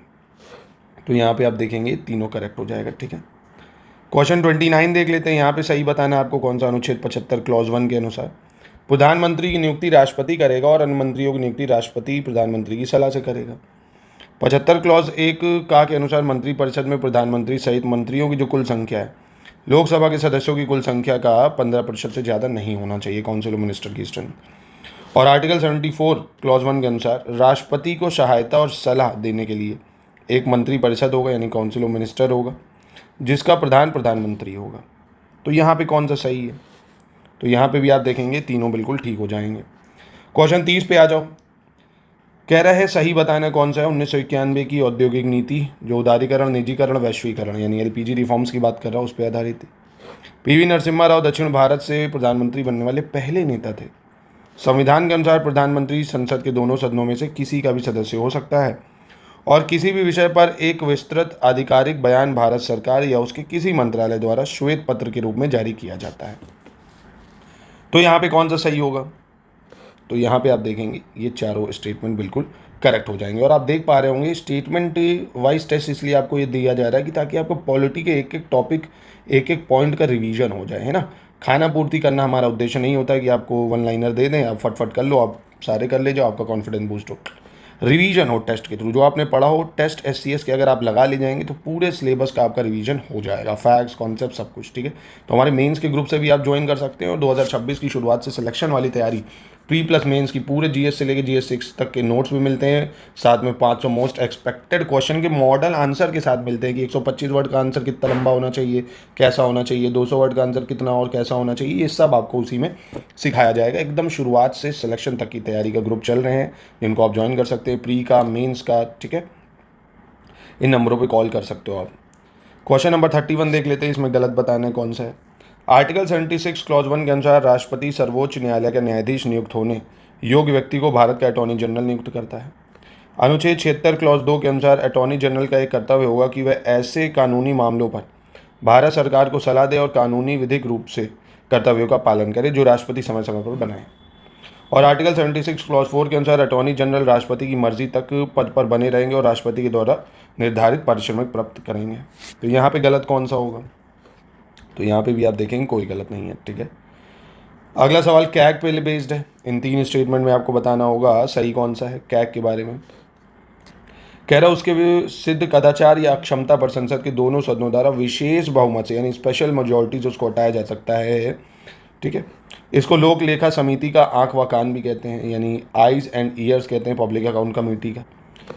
तो यहाँ पे आप देखेंगे तीनों करेक्ट हो जाएगा, ठीक है। क्वेश्चन 29 देख लेते हैं। यहाँ पे सही बताना है आपको कौन सा। अनुच्छेद 75 क्लॉज 1 के अनुसार प्रधानमंत्री की नियुक्ति राष्ट्रपति करेगा और अन्य मंत्रियों की नियुक्ति राष्ट्रपति प्रधानमंत्री की सलाह से करेगा। 75 क्लॉज 1 का के अनुसार मंत्रिपरिषद में प्रधानमंत्री सहित मंत्रियों की जो कुल संख्या है लोकसभा के सदस्यों की कुल संख्या का 15% से ज़्यादा नहीं होना चाहिए, काउंसिल ऑफ मिनिस्टर की स्ट्रेंथ। और आर्टिकल 74 क्लॉज 1 के अनुसार राष्ट्रपति को सहायता और सलाह देने के लिए एक मंत्रिपरिषद होगा यानी काउंसिल ऑफ मिनिस्टर होगा जिसका प्रधान प्रधानमंत्री होगा। तो यहाँ पे कौन सा सही है? तो यहाँ पे भी आप देखेंगे तीनों बिल्कुल ठीक हो जाएंगे। क्वेश्चन 30 पे आ जाओ। कह रहा है सही बताना कौन सा है। 1991 की औद्योगिक नीति जो उदारीकरण, निजीकरण, वैश्वीकरण यानी एलपीजी रिफॉर्म्स की बात कर रहा हूँ उस पर आधारित थी। पीवी नरसिम्हा राव दक्षिण भारत से प्रधानमंत्री बनने वाले पहले नेता थे। संविधान के अनुसार प्रधानमंत्री संसद के दोनों सदनों में से किसी का भी सदस्य हो सकता है और किसी भी विषय पर एक विस्तृत आधिकारिक बयान भारत सरकार या उसके किसी मंत्रालय द्वारा श्वेत पत्र के रूप में जारी किया जाता है। तो यहाँ पे कौन सा सही होगा? तो यहाँ पे आप देखेंगे ये चारों स्टेटमेंट बिल्कुल करेक्ट हो जाएंगे। और आप देख पा रहे होंगे स्टेटमेंट वाइज टेस्ट इसलिए आपको ये दिया जा रहा है कि ताकि आपको पॉलिटी के एक एक टॉपिक, एक एक पॉइंट का रिवीजन हो जाए, है ना। खाना पूर्ति करना हमारा उद्देश्य नहीं होता है कि आपको वन लाइनर दे दें, आप फटफट कर लो, आप सारे कर ले जाओ, आपका कॉन्फिडेंस बूस्ट हो। रिवीजन हो टेस्ट के थ्रू, जो आपने पढ़ा हो टेस्ट एससीएस के अगर आप लगा ले जाएंगे तो पूरे सिलेबस का आपका रिवीजन हो जाएगा, फैक्ट्स, कॉन्सेप्ट, सब कुछ, ठीक है। तो हमारे मेंस के ग्रुप से भी आप ज्वाइन कर सकते हैं और 2026 की शुरुआत से सिलेक्शन वाली तैयारी प्री प्लस मेंस की पूरे जीएस से लेके जीएस 6 तक के नोट्स भी मिलते हैं, साथ में 500 मोस्ट एक्सपेक्टेड क्वेश्चन के मॉडल आंसर के साथ मिलते हैं कि 125 वर्ड का आंसर कितना लंबा होना चाहिए, कैसा होना चाहिए, 200 वर्ड का आंसर कितना और कैसा होना चाहिए, ये सब आपको उसी में सिखाया जाएगा। एकदम शुरुआत से सिलेक्शन तक की तैयारी का ग्रुप चल रहे हैं जिनको आप ज्वाइन कर सकते हैं, प्री का, मेन्स का, ठीक है। इन नंबरों पर कॉल कर सकते हो आप। क्वेश्चन नंबर 31 देख लेते हैं, इसमें गलत बताना है कौन सा है। आर्टिकल 76 क्लॉज 1 के अनुसार राष्ट्रपति सर्वोच्च न्यायालय का न्यायाधीश नियुक्त होने योग्य व्यक्ति को भारत का अटॉर्नी जनरल नियुक्त करता है। अनुच्छेद 76 क्लॉज 2 के अनुसार अटॉर्नी जनरल का एक कर्तव्य होगा कि वह ऐसे कानूनी मामलों पर भारत सरकार को सलाह दे और कानूनी विधिक रूप से कर्तव्यों का पालन करे जो राष्ट्रपति समय समय पर बनाए। और आर्टिकल 76 क्लॉज 4 के अनुसार अटॉर्नी जनरल राष्ट्रपति की मर्जी तक पद पर बने रहेंगे और राष्ट्रपति के द्वारा निर्धारित पारिश्रमिक प्राप्त करेंगे। तो यहाँ पे गलत कौन सा होगा? तो यहाँ पे भी आप देखेंगे कोई गलत नहीं है, ठीक है। अगला सवाल कैग पे बेस्ड है। इन 3 स्टेटमेंट में आपको बताना होगा सही कौन सा है। कैग के बारे में कह रहा है उसके सिद्ध कदाचार या अक्षमता पर संसद के दोनों सदनों द्वारा विशेष बहुमत से यानी स्पेशल मेजॉरिटी से उसको हटाया जा सकता है, ठीक है। इसको लोक लेखा समिति का आंख व कान भी कहते हैं यानी आइज एंड ईयर्स कहते हैं पब्लिक अकाउंट कमेटी का।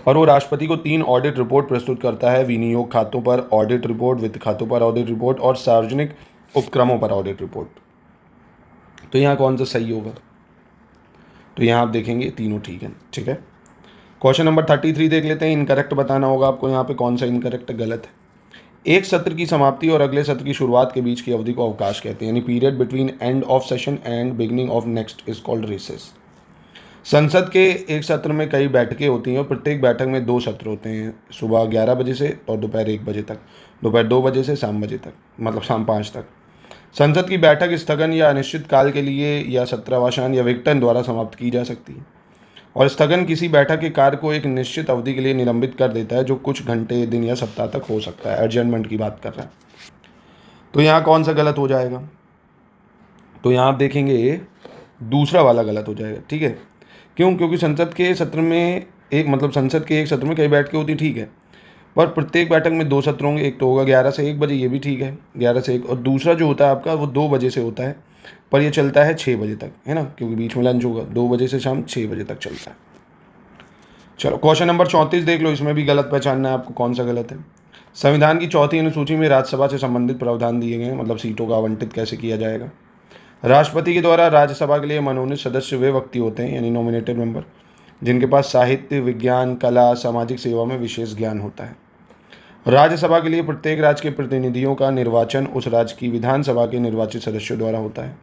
और वो राष्ट्रपति को 3 ऑडिट रिपोर्ट प्रस्तुत करता है, विनियोग खातों पर ऑडिट रिपोर्ट, वित्त खातों पर ऑडिट रिपोर्ट और सार्वजनिक उपक्रमों पर ऑडिट रिपोर्ट। तो यहाँ कौन सा सही होगा? तो यहाँ आप देखेंगे तीनों ठीक है, ठीक है। क्वेश्चन नंबर 33 देख लेते हैं। इनकरेक्ट बताना होगा आपको यहाँ पे कौन सा इनकरेक्ट गलत है। एक सत्र की समाप्ति और अगले सत्र की शुरुआत के बीच की अवधि को अवकाश कहते हैं यानी period between end of session and beginning of next is called recess. संसद के एक सत्र में कई बैठकें होती हैं और प्रत्येक बैठक में 2 सत्र होते हैं, सुबह 11 बजे से और दोपहर 1 बजे तक, दोपहर 2 बजे से शाम बजे तक, मतलब शाम 5 तक। संसद की बैठक स्थगन या अनिश्चित काल के लिए या सत्रावसान या विघटन द्वारा समाप्त की जा सकती है। और स्थगन किसी बैठक के कार्य को एक निश्चित अवधि के लिए निलंबित कर देता है जो कुछ घंटे, दिन या सप्ताह तक हो सकता है। एडजर्नमेंट की बात कर रहा है। तो यहाँ कौन सा गलत हो जाएगा? तो यहाँ आप देखेंगे दूसरा वाला गलत हो जाएगा, ठीक है। क्यों? क्योंकि संसद के सत्र में संसद के एक सत्र में कई बैठकें होती, ठीक है, पर प्रत्येक बैठक में 2 सत्र होंगे। एक तो होगा 11 से 1 बजे, ये भी ठीक है, 11 से 1, और दूसरा जो होता है आपका वो 2 बजे से होता है पर ये चलता है 6 बजे तक, है ना, क्योंकि बीच में लंच होगा। 2 बजे से शाम 6 बजे तक चलता है। चलो क्वेश्चन नंबर 34 देख लो, इसमें भी गलत पहचानना है आपको, कौन सा गलत है। संविधान की चौथी अनुसूची में राज्यसभा से संबंधित प्रावधान दिए गए हैं, मतलब सीटों का आवंटित कैसे किया जाएगा। राष्ट्रपति के द्वारा राज्यसभा के लिए मनोनीत सदस्य वे व्यक्ति होते हैं, यानी नॉमिनेटेड मेंबर, जिनके पास साहित्य, विज्ञान, कला, सामाजिक सेवा में विशेष ज्ञान होता है। राज्यसभा के लिए प्रत्येक राज्य के प्रतिनिधियों का निर्वाचन उस राज्य की विधानसभा के निर्वाचित सदस्यों द्वारा होता है।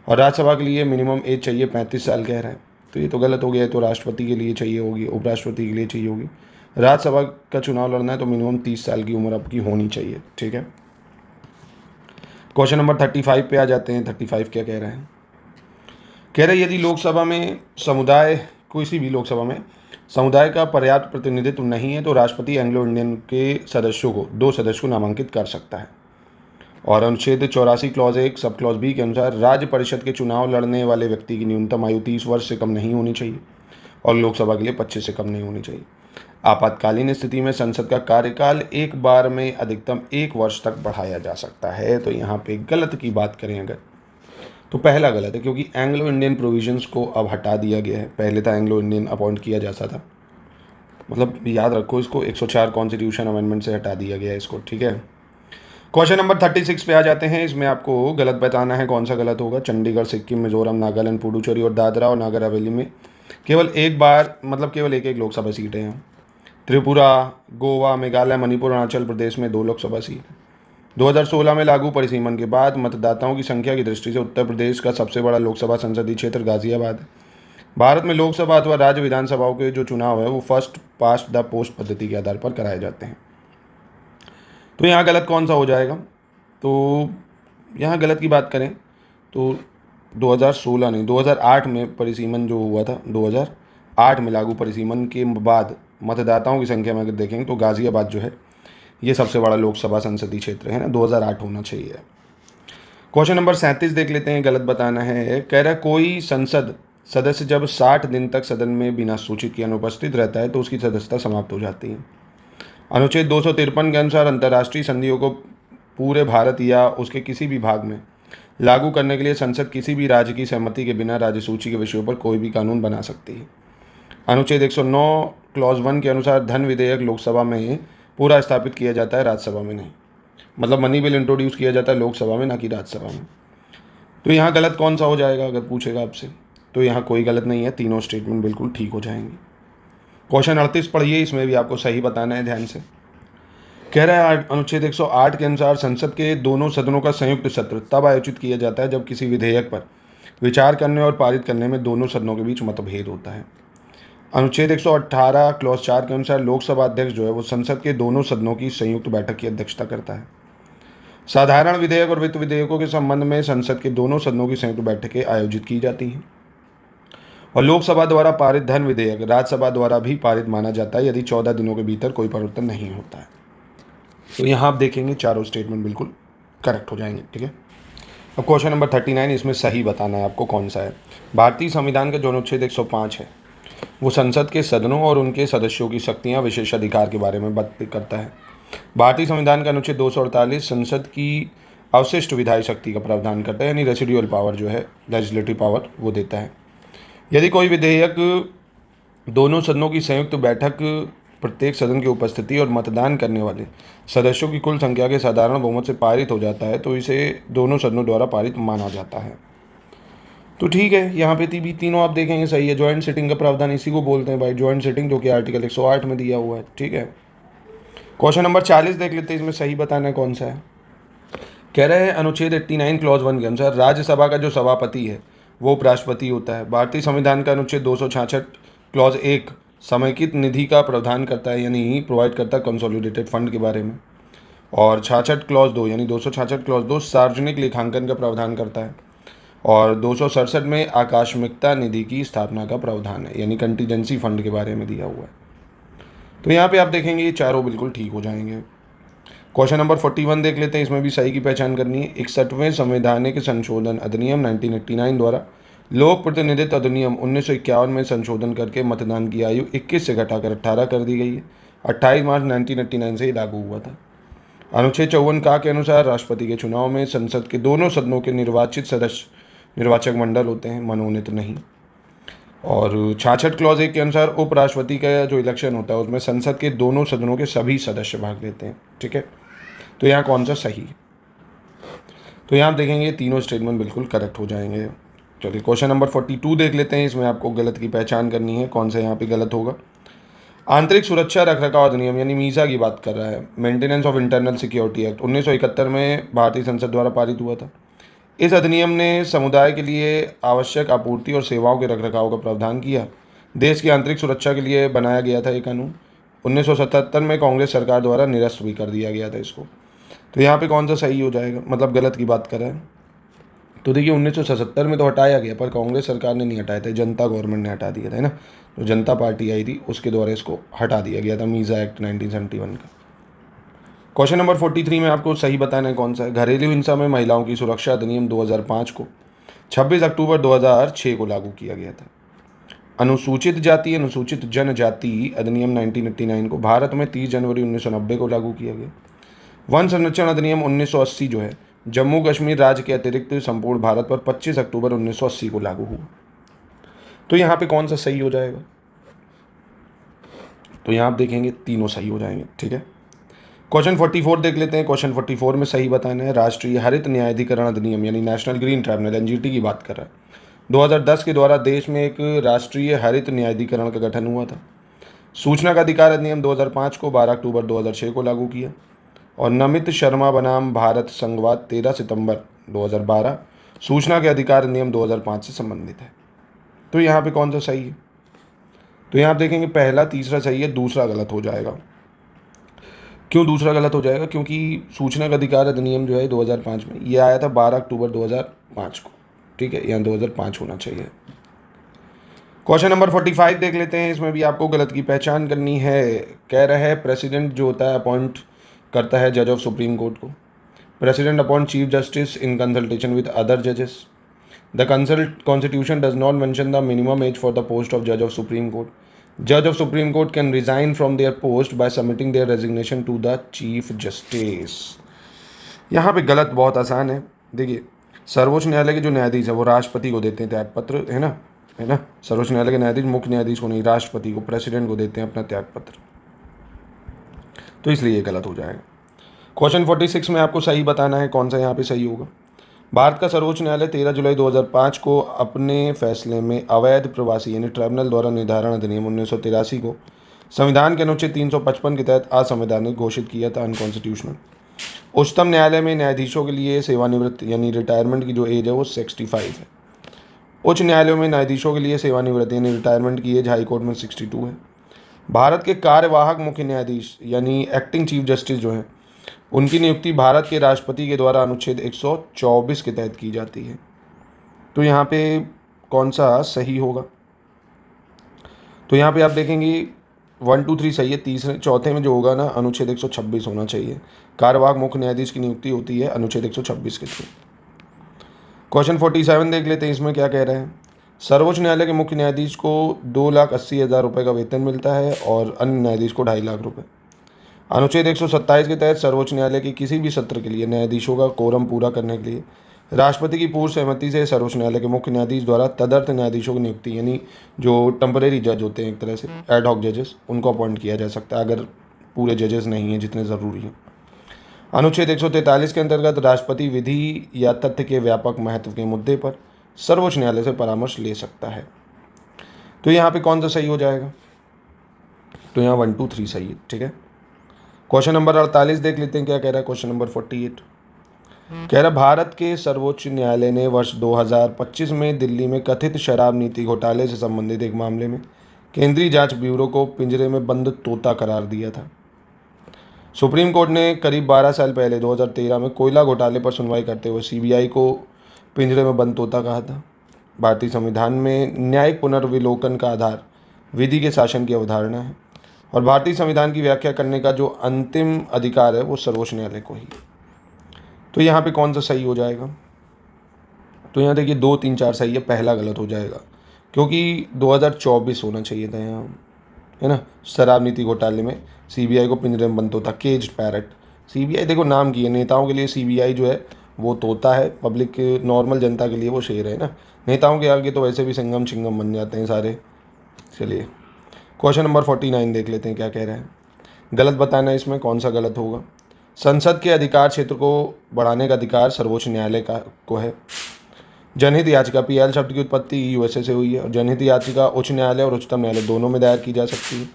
और राज्यसभा के लिए मिनिमम एज चाहिए 35 साल कह रहा है, तो ये तो गलत हो गया है। तो राष्ट्रपति के लिए चाहिए होगी, उपराष्ट्रपति के लिए चाहिए होगी। राज्यसभा का चुनाव लड़ना है तो मिनिमम 30 साल की उम्र आपकी होनी चाहिए, ठीक है। क्वेश्चन नंबर 35 पे आ जाते हैं। 35 क्या कह रहे हैं? कह रहे यदि लोकसभा में समुदाय, किसी भी लोकसभा में समुदाय का पर्याप्त प्रतिनिधित्व नहीं है तो राष्ट्रपति एंग्लो इंडियन के सदस्यों को 2 सदस्य को नामांकित कर सकता है। और अनुच्छेद 84 क्लॉज 1 सब क्लॉज बी के अनुसार राज्य परिषद के चुनाव लड़ने वाले व्यक्ति की न्यूनतम आयु 30 वर्ष से कम नहीं होनी चाहिए और लोकसभा के लिए 25 से कम नहीं होनी चाहिए। आपातकालीन स्थिति में संसद का कार्यकाल एक बार में अधिकतम 1 वर्ष तक बढ़ाया जा सकता है। तो यहाँ पे गलत की बात करें अगर, तो पहला गलत है, क्योंकि एंग्लो इंडियन प्रोविजंस को अब हटा दिया गया है। पहले था एंग्लो इंडियन अपॉइंट किया जाता था, मतलब याद रखो इसको, 104 कॉन्स्टिट्यूशन अमेंडमेंट से हटा दिया गया है इसको, ठीक है। क्वेश्चन नंबर 36 पे आ जाते हैं। इसमें आपको गलत बताना है, कौन सा गलत होगा। चंडीगढ़, सिक्किम, मिजोरम, नागालैंड, पुडुचेरी और दादरा और नागर हवेली में केवल एक बार, मतलब केवल एक लोकसभा सीटें हैं। त्रिपुरा, गोवा, मेघालय, मणिपुर, अरुणाचल प्रदेश में 2 लोकसभा सीट। 2016 में लागू परिसीमन के बाद मतदाताओं की संख्या की दृष्टि से उत्तर प्रदेश का सबसे बड़ा लोकसभा संसदीय क्षेत्र गाजियाबाद है। भारत में लोकसभा अथवा राज्य विधानसभाओं के जो चुनाव है वो फर्स्ट पास्ट द पोस्ट पद्धति के आधार पर कराए जाते हैं। तो यहाँ गलत कौन सा हो जाएगा? तो यहाँ गलत की बात करें तो 2016 नहीं, 2008 में परिसीमन जो हुआ था, 2008 में लागू परिसीमन के बाद मतदाताओं की संख्या में अगर देखेंगे तो गाजियाबाद जो है ये सबसे बड़ा लोकसभा संसदीय क्षेत्र है ना, 2008 होना चाहिए। क्वेश्चन नंबर 37 देख लेते हैं, गलत बताना है। कह रहा है कोई संसद सदस्य जब 60 दिन तक सदन में बिना सूचित किए अनुपस्थित रहता है तो उसकी सदस्यता समाप्त हो जाती है। अनुच्छेद 253 के अनुसार अंतर्राष्ट्रीय संधियों को पूरे भारत या उसके किसी भी भाग में लागू करने के लिए संसद किसी भी राज्य की सहमति के बिना राज्य सूची के विषयों पर कोई भी कानून बना सकती है। अनुच्छेद 109 क्लॉज 1 के अनुसार धन विधेयक लोकसभा में पूरा स्थापित किया जाता है, राज्यसभा में नहीं। मतलब मनी बिल इंट्रोड्यूस किया जाता है लोकसभा में, ना कि राज्यसभा में। तो यहाँ गलत कौन सा हो जाएगा अगर पूछेगा आपसे, तो यहाँ कोई गलत नहीं है, तीनों स्टेटमेंट बिल्कुल ठीक हो जाएंगे। क्वेश्चन 38 पढ़िए, इसमें भी आपको सही बताना है ध्यान से। कह रहा है अनुच्छेद 108 के अनुसार संसद के दोनों सदनों का संयुक्त सत्र तब आयोजित किया जाता है जब किसी विधेयक पर विचार करने और पारित करने में दोनों सदनों के बीच मतभेद होता है। अनुच्छेद 118 क्लॉज 4 के अनुसार लोकसभा अध्यक्ष जो है वो संसद के दोनों सदनों की संयुक्त बैठक की अध्यक्षता करता है। साधारण विधेयक और वित्त विधेयकों के संबंध में संसद के दोनों सदनों की संयुक्त बैठकें आयोजित की जाती हैं। और लोकसभा द्वारा पारित धन विधेयक राज्यसभा द्वारा भी पारित माना जाता है यदि 14 दिनों के भीतर कोई परिवर्तन नहीं होता है। तो यहाँ आप देखेंगे चारों स्टेटमेंट बिल्कुल करेक्ट हो जाएंगे, ठीक है। अब क्वेश्चन नंबर 39, इसमें सही बताना है आपको कौन सा है। भारतीय संविधान का जो अनुच्छेद 105 है वो संसद के सदनों और उनके सदस्यों की शक्तियाँ, विशेषाधिकार के बारे में बात करता है। भारतीय संविधान का अनुच्छेद 248 संसद की अवशिष्ट विधायी शक्ति का प्रावधान करता है, यानी रेसिडुअल पावर जो है, लेजिस्लेटिव पावर, वो देता है। यदि कोई विधेयक दोनों सदनों की संयुक्त बैठक, प्रत्येक सदन की उपस्थिति और मतदान करने वाले सदस्यों की कुल संख्या के साधारण बहुमत से पारित हो जाता है तो इसे दोनों सदनों द्वारा पारित माना जाता है। तो ठीक है, यहाँ पे भी तीनों आप देखेंगे सही है। ज्वाइंट सिटिंग का प्रावधान इसी को बोलते हैं भाई, ज्वाइंट सिटिंग, जो कि आर्टिकल 108 में दिया हुआ है, ठीक है। क्वेश्चन नंबर 40 देख लेते हैं, इसमें सही बताना है कौन सा है। कह रहे हैं अनुच्छेद 89 क्लॉज 1 के अनुसार राज्यसभा का जो सभापति है वो उपराष्ट्रपति होता है। भारतीय संविधान का अनुच्छेद 266 क्लॉज 1 समेकित निधि का प्रावधान करता है, यानी प्रोवाइड करता है कंसोलिडेटेड फंड के बारे में। और 66 क्लॉज 2 यानी 266 क्लॉज 2 सार्वजनिक लेखांकन का प्रावधान करता है। और 267 में आकस्मिकता निधि की स्थापना का प्रावधान है, यानी कंटीजेंसी फंड के बारे में दिया हुआ है। तो यहाँ पे आप देखेंगे ये चारों बिल्कुल ठीक हो जाएंगे। क्वेश्चन नंबर 41 देख लेते हैं, इसमें भी सही की पहचान करनी है। 61वें संवैधानिक संशोधन अधिनियम 1989 द्वारा लोक प्रतिनिधित्व अधिनियम 1951 में संशोधन करके मतदान की आयु 21 से घटाकर 18 कर दी गई है। 28 मार्च 1989 से ही लागू हुआ था। अनुच्छेद 54 का के अनुसार राष्ट्रपति के चुनाव में संसद के दोनों सदनों के निर्वाचित सदस्य निर्वाचक मंडल होते हैं, मनोनीत नहीं। और 66 क्लॉज 1 के अनुसार उपराष्ट्रपति का जो इलेक्शन होता है उसमें संसद के दोनों सदनों के सभी सदस्य भाग लेते हैं। ठीक है, तो यहाँ कौन सा सही है? तो यहाँ आप देखेंगे तीनों स्टेटमेंट बिल्कुल करेक्ट हो जाएंगे। चलिए क्वेश्चन नंबर 42 देख लेते हैं। इसमें आपको गलत की पहचान करनी है, कौन सा यहाँ पे गलत होगा। आंतरिक सुरक्षा रखरखाव अधिनियम यानी मीसा की बात कर रहा है। Maintenance of internal security act 1971 में भारतीय संसद द्वारा पारित हुआ था। इस अधिनियम ने समुदाय के लिए आवश्यक आपूर्ति और सेवाओं के रखरखाव का प्रावधान किया। देश की आंतरिक सुरक्षा के लिए बनाया गया था ये कानून। 1977 में कांग्रेस सरकार द्वारा निरस्त भी कर दिया गया था इसको। तो यहाँ पे कौन सा सही हो जाएगा, मतलब गलत की बात कर रहा है। तो देखिए 1977 में तो हटाया गया, पर कांग्रेस सरकार ने नहीं हटाया था, जनता गवर्नमेंट ने हटा दिया था, है ना। जो जनता पार्टी आई थी उसके द्वारा इसको हटा दिया गया था, मीसा एक्ट 1971 का। क्वेश्चन नंबर 43 में आपको सही बताना है कौन सा है। घरेलू हिंसा में महिलाओं की सुरक्षा अधिनियम 2005 को 26 अक्टूबर 2006 को लागू किया गया था। अनुसूचित जाति अनुसूचित जनजाति अधिनियम 1989 को भारत में 30 जनवरी 1990 को लागू किया गया। वन संरक्षण अधिनियम 1980 जो है जम्मू कश्मीर राज्य के अतिरिक्त संपूर्ण भारत पर 25 अक्टूबर 1980 को लागू हुआ। तो यहाँ पे कौन सा सही हो जाएगा? तो यहाँ आप देखेंगे तीनों सही हो जाएंगे। ठीक है, क्वेश्चन 44 देख लेते हैं। क्वेश्चन 44 में सही बताना है। राष्ट्रीय हरित न्यायाधिकरण अधिनियम यानी नेशनल ग्रीन ट्राइब्यूनल एनजीटी की बात कर रहा है। 2010 के द्वारा देश में एक राष्ट्रीय हरित न्यायाधिकरण का गठन हुआ था। सूचना का अधिकार अधिनियम 2005 को 12 अक्टूबर 2006 को लागू किया। और नमित शर्मा बनाम भारत संघवाद 13 सितंबर 2012 सूचना के अधिकार नियम 2005 से संबंधित है। तो यहाँ पे कौन सा सही है? तो यहाँ आप देखेंगे पहला तीसरा सही है, दूसरा गलत हो जाएगा। क्यों दूसरा गलत हो जाएगा? क्योंकि सूचना का अधिकार अधिनियम जो है 2005 में ये आया था 12 अक्टूबर 2005 को। ठीक है, यहाँ 2005 होना चाहिए। क्वेश्चन नंबर 45 देख लेते हैं। इसमें भी आपको गलत की पहचान करनी है। कह रहा है प्रेसिडेंट जो होता है अपॉइंट करता है जज ऑफ सुप्रीम कोर्ट को। President appoint chief justice in consultation with other जजेस। The constitution does not mention the minimum age for the post of जज of supreme court. Judge of Supreme Court can resign from their post by submitting their resignation to the Chief Justice। यहाँ पे गलत बहुत आसान है। देखिए सर्वोच्च न्यायालय के जो न्यायाधीश है वो राष्ट्रपति को देते हैं त्यागपत्र, है ना। सर्वोच्च न्यायालय के न्यायाधीश मुख्य न्यायाधीश को नहीं, राष्ट्रपति को, प्रेसिडेंट को देते हैं अपना त्यागपत्र। तो इसलिए ये गलत हो जाएगा। क्वेश्चन 46 में आपको सही बताना है कौन सा यहाँ पे सही होगा। भारत का सर्वोच्च न्यायालय 13 जुलाई 2005 को अपने फैसले में अवैध प्रवासी यानी ट्राइब्यूनल द्वारा निर्धारण अधिनियम 1983 को संविधान के अनुच्छेद 355 के तहत असंवैधानिक घोषित किया था, अनकॉन्स्टिट्यूशनल। उच्चतम न्यायालय में न्यायाधीशों के लिए सेवानिवृत्त यानी रिटायरमेंट की जो एज है वो 65 है। उच्च न्यायालयों में न्यायाधीशों के लिए सेवानिवृत्त यानी रिटायरमेंट की एज हाईकोर्ट में 62 है। भारत के कार्यवाहक मुख्य न्यायाधीश यानी एक्टिंग चीफ जस्टिस जो है उनकी नियुक्ति भारत के राष्ट्रपति के द्वारा अनुच्छेद 124 के तहत की जाती है। तो यहाँ पे कौन सा सही होगा? तो यहाँ पे आप देखेंगे 1 2 3 सही है। तीसरे चौथे में जो होगा ना अनुच्छेद 126 होना चाहिए। कार्यवाहक मुख्य न्यायाधीश की नियुक्ति होती है अनुच्छेद 126 के थ्रू। क्वेश्चन 47 देख लेते हैं। इसमें क्या कह रहे हैं। सर्वोच्च न्यायालय के मुख्य न्यायाधीश को 2,80,000 रुपये का वेतन मिलता है और अन्य न्यायाधीश को 2.5 लाख रुपये। अनुच्छेद 127 के तहत सर्वोच्च न्यायालय के किसी भी सत्र के लिए न्यायाधीशों का कोरम पूरा करने के लिए राष्ट्रपति की पूर्व सहमति से सर्वोच्च न्यायालय के मुख्य न्यायाधीश द्वारा तदर्थ न्यायाधीशों की नियुक्ति यानी जो टेम्परेरी जज होते हैं एक तरह से एड हॉक जजेस उनको अपॉइंट किया जा सकता है अगर पूरे जजेस नहीं हैं जितने ज़रूरी हैं। अनुच्छेद 143 के अंतर्गत राष्ट्रपति विधि या तथ्य के व्यापक महत्व के मुद्दे पर सर्वोच्च न्यायालय से परामर्श ले सकता है। तो यहाँ पे कौन सा सही हो जाएगा? तो यहाँ 1 2 3 सही है। ठीक है, क्वेश्चन नंबर 48 देख लेते हैं क्या कह रहा है। क्वेश्चन नंबर 48 कह रहा भारत के सर्वोच्च न्यायालय ने वर्ष 2025 में दिल्ली में कथित शराब नीति घोटाले से संबंधित एक मामले में केंद्रीय जांच ब्यूरो को पिंजरे में बंद तोता करार दिया था। सुप्रीम कोर्ट ने करीब 12 साल पहले 2013 में कोयला घोटाले पर सुनवाई करते हुए सीबीआई को पिंजरे में बंद तोता कहा था। भारतीय संविधान में न्यायिक पुनर्विलोकन का आधार विधि के शासन की अवधारणा है और भारतीय संविधान की व्याख्या करने का जो अंतिम अधिकार है वो सर्वोच्च न्यायालय को ही। तो यहाँ पे कौन सा सही हो जाएगा? तो यहाँ देखिए 2 3 4 सही है, पहला गलत हो जाएगा क्योंकि 2024 होना चाहिए था यहाँ, है ना। शराब नीति घोटाले में सीबीआई को पिंजरे में बंद तोता केज्ड पैरट सीबीआई देखो नाम की है, नेताओं के लिए सीबीआई जो है वो तोता है, पब्लिक नॉर्मल जनता के लिए वो शेर है ना। नेताओं के आगे तो वैसे भी सिंघम चिंगम बन जाते हैं सारे। चलिए क्वेश्चन नंबर 49 देख लेते हैं क्या कह रहे हैं। गलत बताना है इसमें, कौन सा गलत होगा। संसद के अधिकार क्षेत्र को बढ़ाने का अधिकार सर्वोच्च न्यायालय का को है। जनहित याचिका, पीएल शब्द की उत्पत्ति यूएसए से हुई है और जनहित याचिका उच्च न्यायालय और उच्चतम न्यायालय दोनों में दायर की जा सकती है।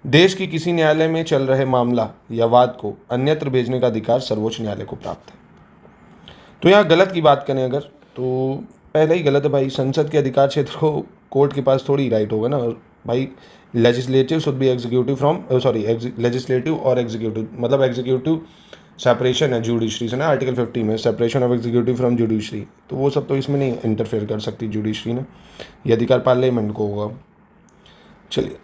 देश की किसी न्यायालय में चल रहे मामला या वाद को अन्यत्र भेजने का अधिकार सर्वोच्च न्यायालय को प्राप्त है। तो यहाँ गलत की बात करें अगर, तो पहले ही गलत है भाई। संसद के अधिकार क्षेत्र को कोर्ट के पास थोड़ी राइट होगा ना भाई। Legislative should be executive from legislative और एग्जीक्यूटिव, मतलब एग्जीक्यूटिव सेपरेशन है जुडिशरी से ना, आर्टिकल 50 में separation of executive from judiciary, तो वो सब तो इसमें नहीं इंटरफेयर कर सकती जुडिशरी ना, ये अधिकार पार्लियामेंट को होगा। चलिए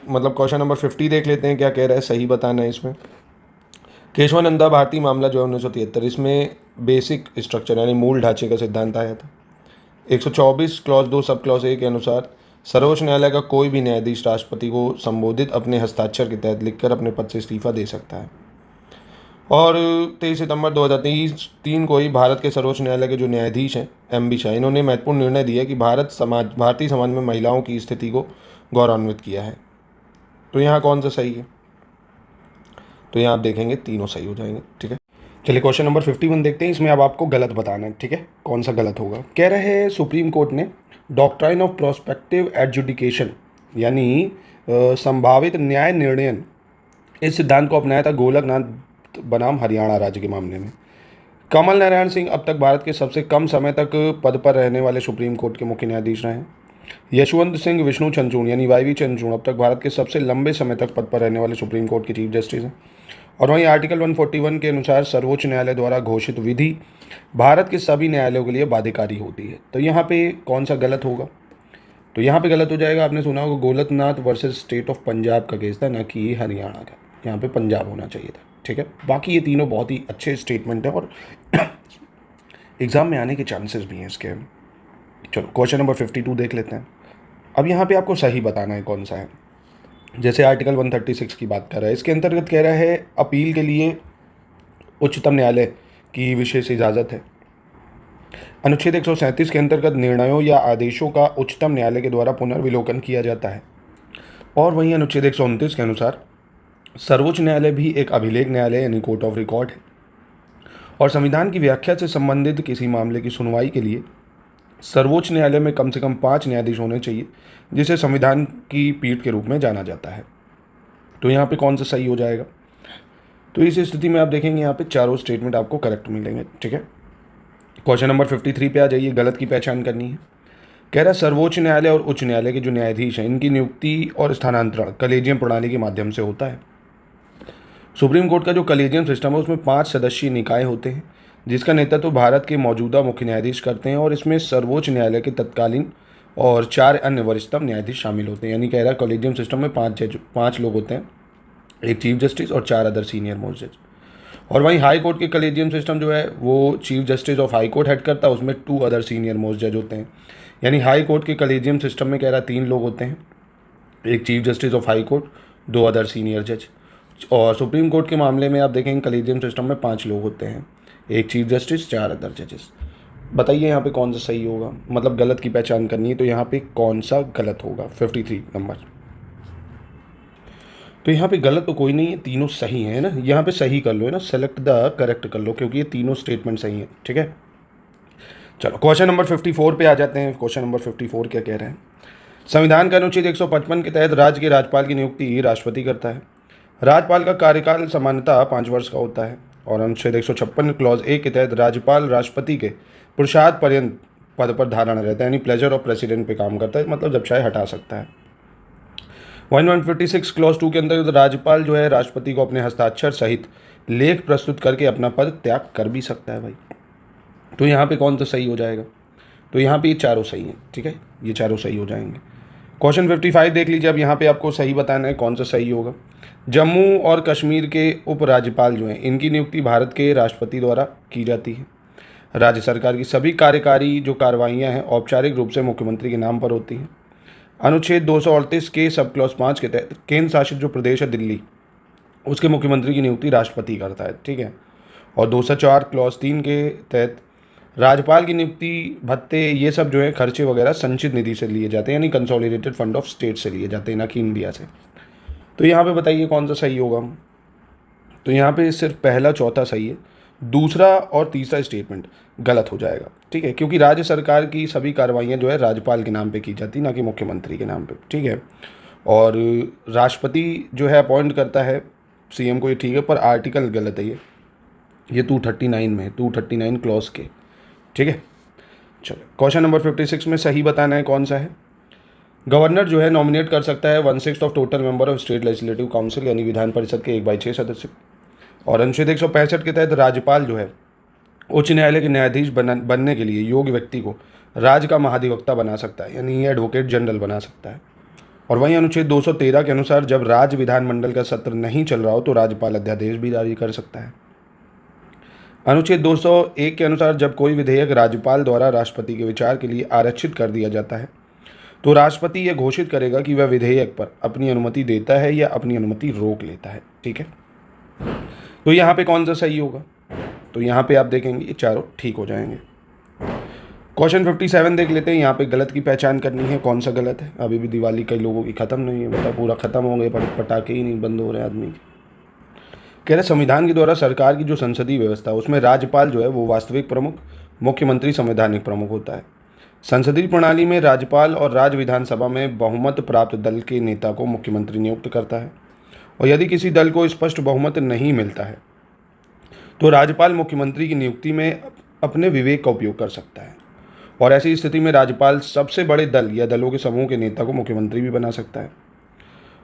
मतलब क्वेश्चन नंबर 50 देख लेते हैं क्या कह रहा है, सही बताना है इसमें। केशवानंदा भारती मामला जो है 1973, इसमें बेसिक स्ट्रक्चर यानी मूल ढांचे का सिद्धांत आया था। 124 क्लॉज 2 सब क्लॉज ए के अनुसार सर्वोच्च न्यायालय का कोई भी न्यायाधीश राष्ट्रपति को संबोधित अपने हस्ताक्षर के तहत लिखकर अपने पद से इस्तीफा दे सकता है। और 23 सितंबर 2023 को ही भारत के सर्वोच्च न्यायालय के जो न्यायाधीश हैं एम.बी. शाह, इन्होंने महत्वपूर्ण निर्णय दिया कि भारतीय समाज में महिलाओं की स्थिति को गौरवान्वित किया है। तो यहाँ कौन सा सही है, तो यहाँ आप देखेंगे तीनों सही हो जाएंगे। ठीक है, चलिए क्वेश्चन नंबर 51 देखते हैं। इसमें अब आपको गलत बताना है, ठीक है, कौन सा गलत होगा। कह रहे हैं सुप्रीम कोर्ट ने डॉक्ट्राइन ऑफ प्रोस्पेक्टिव एडजुडिकेशन यानी संभावित न्याय निर्णयन, इस सिद्धांत को अपनाया था गोलकनाथ बनाम हरियाणा राज्य के मामले में। कमल नारायण सिंह अब तक भारत के सबसे कम समय तक पद पर रहने वाले सुप्रीम कोर्ट के मुख्य न्यायाधीश रहे हैं। यशवंत सिंह विष्णु चंद्रचूड़ यानी वाई.वी. चंद्रचूड़ अब तक भारत के सबसे लंबे समय तक पद पर रहने वाले सुप्रीम कोर्ट के चीफ जस्टिस हैं। और वहीं आर्टिकल 141 के अनुसार सर्वोच्च न्यायालय द्वारा घोषित विधि भारत के सभी न्यायालयों के लिए बाध्यकारी होती है। तो यहाँ पे कौन सा गलत होगा, तो यहाँ पे गलत हो जाएगा, आपने सुना होगा Golaknath versus state of Punjab का केस था, ना कि हरियाणा का, यहाँ पे पंजाब होना चाहिए था। ठीक है, बाकी ये तीनों बहुत ही अच्छे स्टेटमेंट हैं और एग्जाम में आने के चांसेस भी हैं इसके। चलो क्वेश्चन नंबर 52 देख लेते हैं। अब यहाँ पे आपको सही बताना है कौन सा है। जैसे आर्टिकल 136 की बात कर रहा है, इसके अंतर्गत कह रहा है अपील के लिए उच्चतम न्यायालय की विशेष इजाज़त है। अनुच्छेद 137 के अंतर्गत निर्णयों या आदेशों का उच्चतम न्यायालय के द्वारा पुनर्विलोकन किया जाता है। और वहीं अनुच्छेद 129 के अनुसार सर्वोच्च न्यायालय भी एक अभिलेख न्यायालय यानी कोर्ट ऑफ रिकॉर्ड है और संविधान की व्याख्या से संबंधित किसी मामले की सुनवाई के लिए सर्वोच्च न्यायालय में कम से कम 5 न्यायाधीश होने चाहिए, जिसे संविधान की पीठ के रूप में जाना जाता है। तो यहाँ पे कौन सा सही हो जाएगा, तो इस स्थिति में आप देखेंगे यहाँ पे चारों स्टेटमेंट आपको करेक्ट मिलेंगे। ठीक है, क्वेश्चन नंबर 53 पे आ जाइए, गलत की पहचान करनी है। कह रहा है सर्वोच्च न्यायालय और उच्च न्यायालय के जो न्यायाधीश हैं इनकी नियुक्ति और स्थानांतरण कलेजियम प्रणाली के माध्यम से होता है। सुप्रीम कोर्ट का जो कलेजियम सिस्टम है उसमें 5 सदस्यीय निकाय होते हैं जिसका नेतृत्व भारत के मौजूदा मुख्य न्यायाधीश करते हैं और इसमें सर्वोच्च न्यायालय के तत्कालीन और 4 अन्य वरिष्ठतम न्यायाधीश शामिल होते हैं। यानी कह रहा है कॉलेजियम सिस्टम में 5 लोग होते हैं, एक चीफ जस्टिस और 4 अदर सीनियर मोस्ट जज। और वहीं हाई कोर्ट के कॉलेजियम सिस्टम जो है वो chief justice of high court head करता है, उसमें 2 अदर सीनियर मोस्ट जज होते हैं। यानी हाई कोर्ट के कॉलेजियम सिस्टम में कह रहा है 3 लोग होते हैं, एक chief justice of high court, 2 other senior जज। और सुप्रीम कोर्ट के मामले में आप देखेंगे कॉलेजियम सिस्टम में 5 लोग होते हैं, एक चीफ जस्टिस, 4 अदर जजेस। बताइए यहाँ पे कौन सा सही होगा, मतलब गलत की पहचान करनी है, तो यहाँ पे कौन सा गलत होगा 53 नंबर। तो यहाँ पे गलत तो कोई नहीं है, तीनों सही हैं ना, यहाँ पे सही कर लो है ना, सेलेक्ट द करेक्ट कर लो क्योंकि ये तीनों स्टेटमेंट सही हैं। ठीक है, चलो क्वेश्चन नंबर 54 पे आ जाते हैं। क्वेश्चन नंबर 54 क्या कह रहे हैं। संविधान का अनुच्छेद 155 के तहत राज्य के राज्यपाल की नियुक्ति राष्ट्रपति करता है। राज्यपाल का कार्यकाल सामान्यतः 5 वर्ष का होता है और अनुच्छेद 156 क्लॉज 1 के तहत राज्यपाल राष्ट्रपति के प्रसाद पर्यंत पद पर धारण रहता है, यानी प्लेजर ऑफ प्रेसिडेंट पे काम करता है, मतलब जब चाहे हटा सकता है। 156 क्लॉज 2 के अंतर्गत राज्यपाल जो है राष्ट्रपति को अपने हस्ताक्षर सहित लेख प्रस्तुत करके अपना पद त्याग कर भी सकता है भाई। तो यहाँ पे कौन सा सही हो जाएगा, तो यहाँ पे ये चारों सही हैं। ठीक है, ये चारों सही हो जाएंगे। क्वेश्चन 55 देख लीजिए, अब यहाँ पे आपको सही बताना है कौन सा सही होगा। जम्मू और कश्मीर के उपराज्यपाल जो हैं इनकी नियुक्ति भारत के राष्ट्रपति द्वारा की जाती है। राज्य सरकार की सभी कार्यकारी जो कार्रवाइयाँ हैं औपचारिक रूप से मुख्यमंत्री के नाम पर होती हैं। अनुच्छेद 238 के सब क्लॉज 5 के तहत केंद्र शासित जो प्रदेश है दिल्ली, उसके मुख्यमंत्री की नियुक्ति राष्ट्रपति करता है, ठीक है। और 204 क्लॉज 3 के तहत राज्यपाल की नियुक्ति, भत्ते, ये सब जो है खर्चे वगैरह संचित निधि से लिए जाते हैं, यानी कंसोलिडेटेड फंड ऑफ स्टेट से लिए जाते हैं, ना कि इंडिया से। तो यहाँ पे बताइए कौन सा सही होगा। तो यहाँ पे सिर्फ पहला चौथा सही है, दूसरा और तीसरा स्टेटमेंट गलत हो जाएगा, ठीक है, क्योंकि राज्य सरकार की सभी कार्रवाइयाँ जो है राज्यपाल के नाम पे की जाती, ना कि मुख्यमंत्री के नाम पे, ठीक है। और राष्ट्रपति जो है अपॉइंट करता है सीएम को, ये ठीक है, पर आर्टिकल गलत है ये 239 में, 239 क्लॉज के, ठीक है। चलो क्वेश्चन नंबर 56 में सही बताना है कौन सा है। गवर्नर जो है नॉमिनेट कर सकता है 1/6 of total member of state legislative council, यानी विधान परिषद के 1/6 सदस्य। और अनुच्छेद 165 के तहत राज्यपाल जो है उच्च न्यायालय के न्यायाधीश बनने के लिए योग्य व्यक्ति को राज्य का महाधिवक्ता बना सकता है, यानी एडवोकेट जनरल बना सकता है। और वहीं अनुच्छेद 213 के अनुसार जब राज्य विधानमंडल का सत्र नहीं चल रहा हो तो राज्यपाल अध्यादेश भी जारी कर सकता है। अनुच्छेद 201 के अनुसार जब कोई विधेयक राज्यपाल द्वारा राष्ट्रपति के विचार के लिए आरक्षित कर दिया जाता है तो राष्ट्रपति यह घोषित करेगा कि वह विधेयक पर अपनी अनुमति देता है या अपनी अनुमति रोक लेता है, ठीक है। तो यहाँ पे कौन सा सही होगा, तो यहाँ पे आप देखेंगे ये चारों ठीक हो जाएंगे। क्वेश्चन 57 देख लेते हैं। यहाँ पे गलत की पहचान करनी है, कौन सा गलत है। अभी भी दिवाली कई लोगों की ख़त्म नहीं है, बता पूरा ख़त्म हो गए पर पटाखे ही नहीं बंद हो रहे आदमी। कह रहे संविधान के द्वारा सरकार की जो संसदीय व्यवस्था है उसमें राज्यपाल जो है वो वास्तविक प्रमुख, मुख्यमंत्री संवैधानिक प्रमुख होता है। संसदीय प्रणाली में राज्यपाल और राज्य विधानसभा में बहुमत प्राप्त दल के नेता को मुख्यमंत्री नियुक्त करता है, और यदि किसी दल को स्पष्ट बहुमत नहीं मिलता है तो राज्यपाल मुख्यमंत्री की नियुक्ति में अपने विवेक का उपयोग कर सकता है, और ऐसी स्थिति में राज्यपाल सबसे बड़े दल या दलों के समूह के नेता को मुख्यमंत्री भी बना सकता है।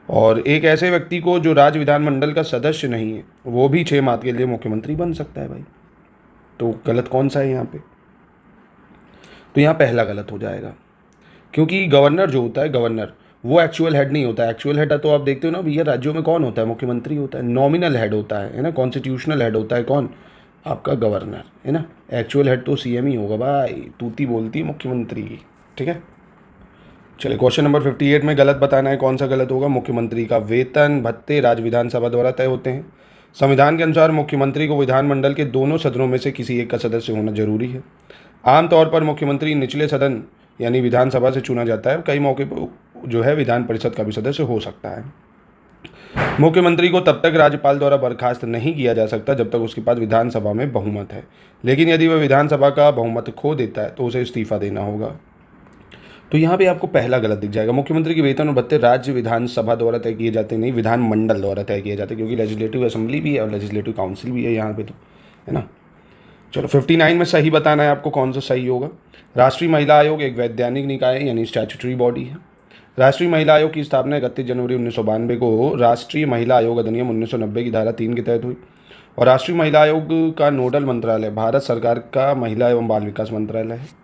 और एक ऐसे व्यक्ति को जो राज्य विधानमंडल का सदस्य नहीं है वो भी 6 माह के लिए मुख्यमंत्री बन सकता है भाई। तो गलत कौन सा है यहाँ पे, तो यहाँ पहला गलत हो जाएगा, क्योंकि गवर्नर जो होता है, गवर्नर वो एक्चुअल हेड नहीं होता है। एक्चुअल हेड तो आप देखते हो ना भैया, राज्यों में कौन होता है, मुख्यमंत्री होता है। नॉमिनल हेड होता है ना, कॉन्स्टिट्यूशनल हेड होता है कौन, आपका गवर्नर, है ना। एक्चुअल हेड तो सीएम ही होगा भाई, तूती बोलती है मुख्यमंत्री की, ठीक है। चलिए क्वेश्चन नंबर 58 में गलत बताना है, कौन सा गलत होगा। मुख्यमंत्री का वेतन भत्ते राज्य विधानसभा द्वारा तय होते हैं। संविधान के अनुसार मुख्यमंत्री को विधानमंडल के दोनों सदनों में से किसी एक का सदस्य होना जरूरी है। आमतौर पर मुख्यमंत्री निचले सदन यानी विधानसभा से चुना जाता है, कई मौके पर जो है विधान परिषद का भी सदस्य हो सकता है। मुख्यमंत्री को तब तक राज्यपाल द्वारा बर्खास्त नहीं किया जा सकता जब तक उसके पास विधानसभा में बहुमत है, लेकिन यदि वह विधानसभा का बहुमत खो देता है तो उसे इस्तीफा देना होगा। तो यहाँ पे आपको पहला गलत दिख जाएगा। मुख्यमंत्री के वेतन और भत्ते राज्य विधानसभा द्वारा तय किए जाते नहीं, विधानमंडल द्वारा तय किए जाते, क्योंकि लेजिस्लेटिव असेंबली भी है और लेजिस्लेटिव काउंसिल भी है यहाँ पे, तो है ना। चलो 59 में सही बताना है आपको, कौन सा सही होगा। राष्ट्रीय महिला आयोग एक वैधानिक निकाय है, यानी स्टैट्यूटरी बॉडी है। राष्ट्रीय महिला आयोग की स्थापना 31 जनवरी 1992 को राष्ट्रीय महिला आयोग अधिनियम 1990 की धारा 3 के तहत हुई, और राष्ट्रीय महिला आयोग का नोडल मंत्रालय भारत सरकार का महिला एवं बाल विकास मंत्रालय है।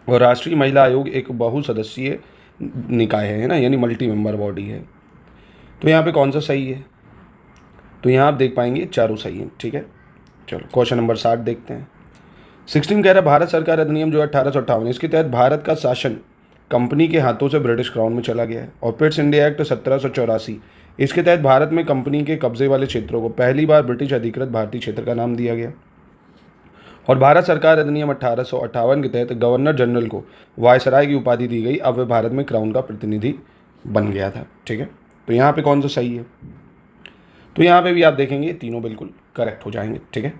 और राष्ट्रीय महिला आयोग एक बहुसदस्यीय निकाय है ना, यानी मल्टी मेंबर बॉडी है। तो यहाँ पे कौन सा सही है, तो यहाँ आप देख पाएंगे चारों सही है, ठीक है। चलो क्वेश्चन नंबर 60 देखते हैं। 16 कह रहा है भारत सरकार अधिनियम जो है 1858, इसके तहत भारत का शासन कंपनी के हाथों से ब्रिटिश क्राउन में चला गया है। और पिट्स इंडिया एक्ट 1784, इसके तहत भारत में कंपनी के कब्जे वाले क्षेत्रों को पहली बार ब्रिटिश अधिकृत भारतीय क्षेत्र का नाम दिया गया। और भारत सरकार अधिनियम 1858 के तहत गवर्नर जनरल को वायसराय की उपाधि दी गई, अब वह भारत में क्राउन का प्रतिनिधि बन गया था, ठीक है। तो यहाँ पे कौन सा सही है, तो यहाँ पे भी आप देखेंगे तीनों बिल्कुल करेक्ट हो जाएंगे, ठीक है।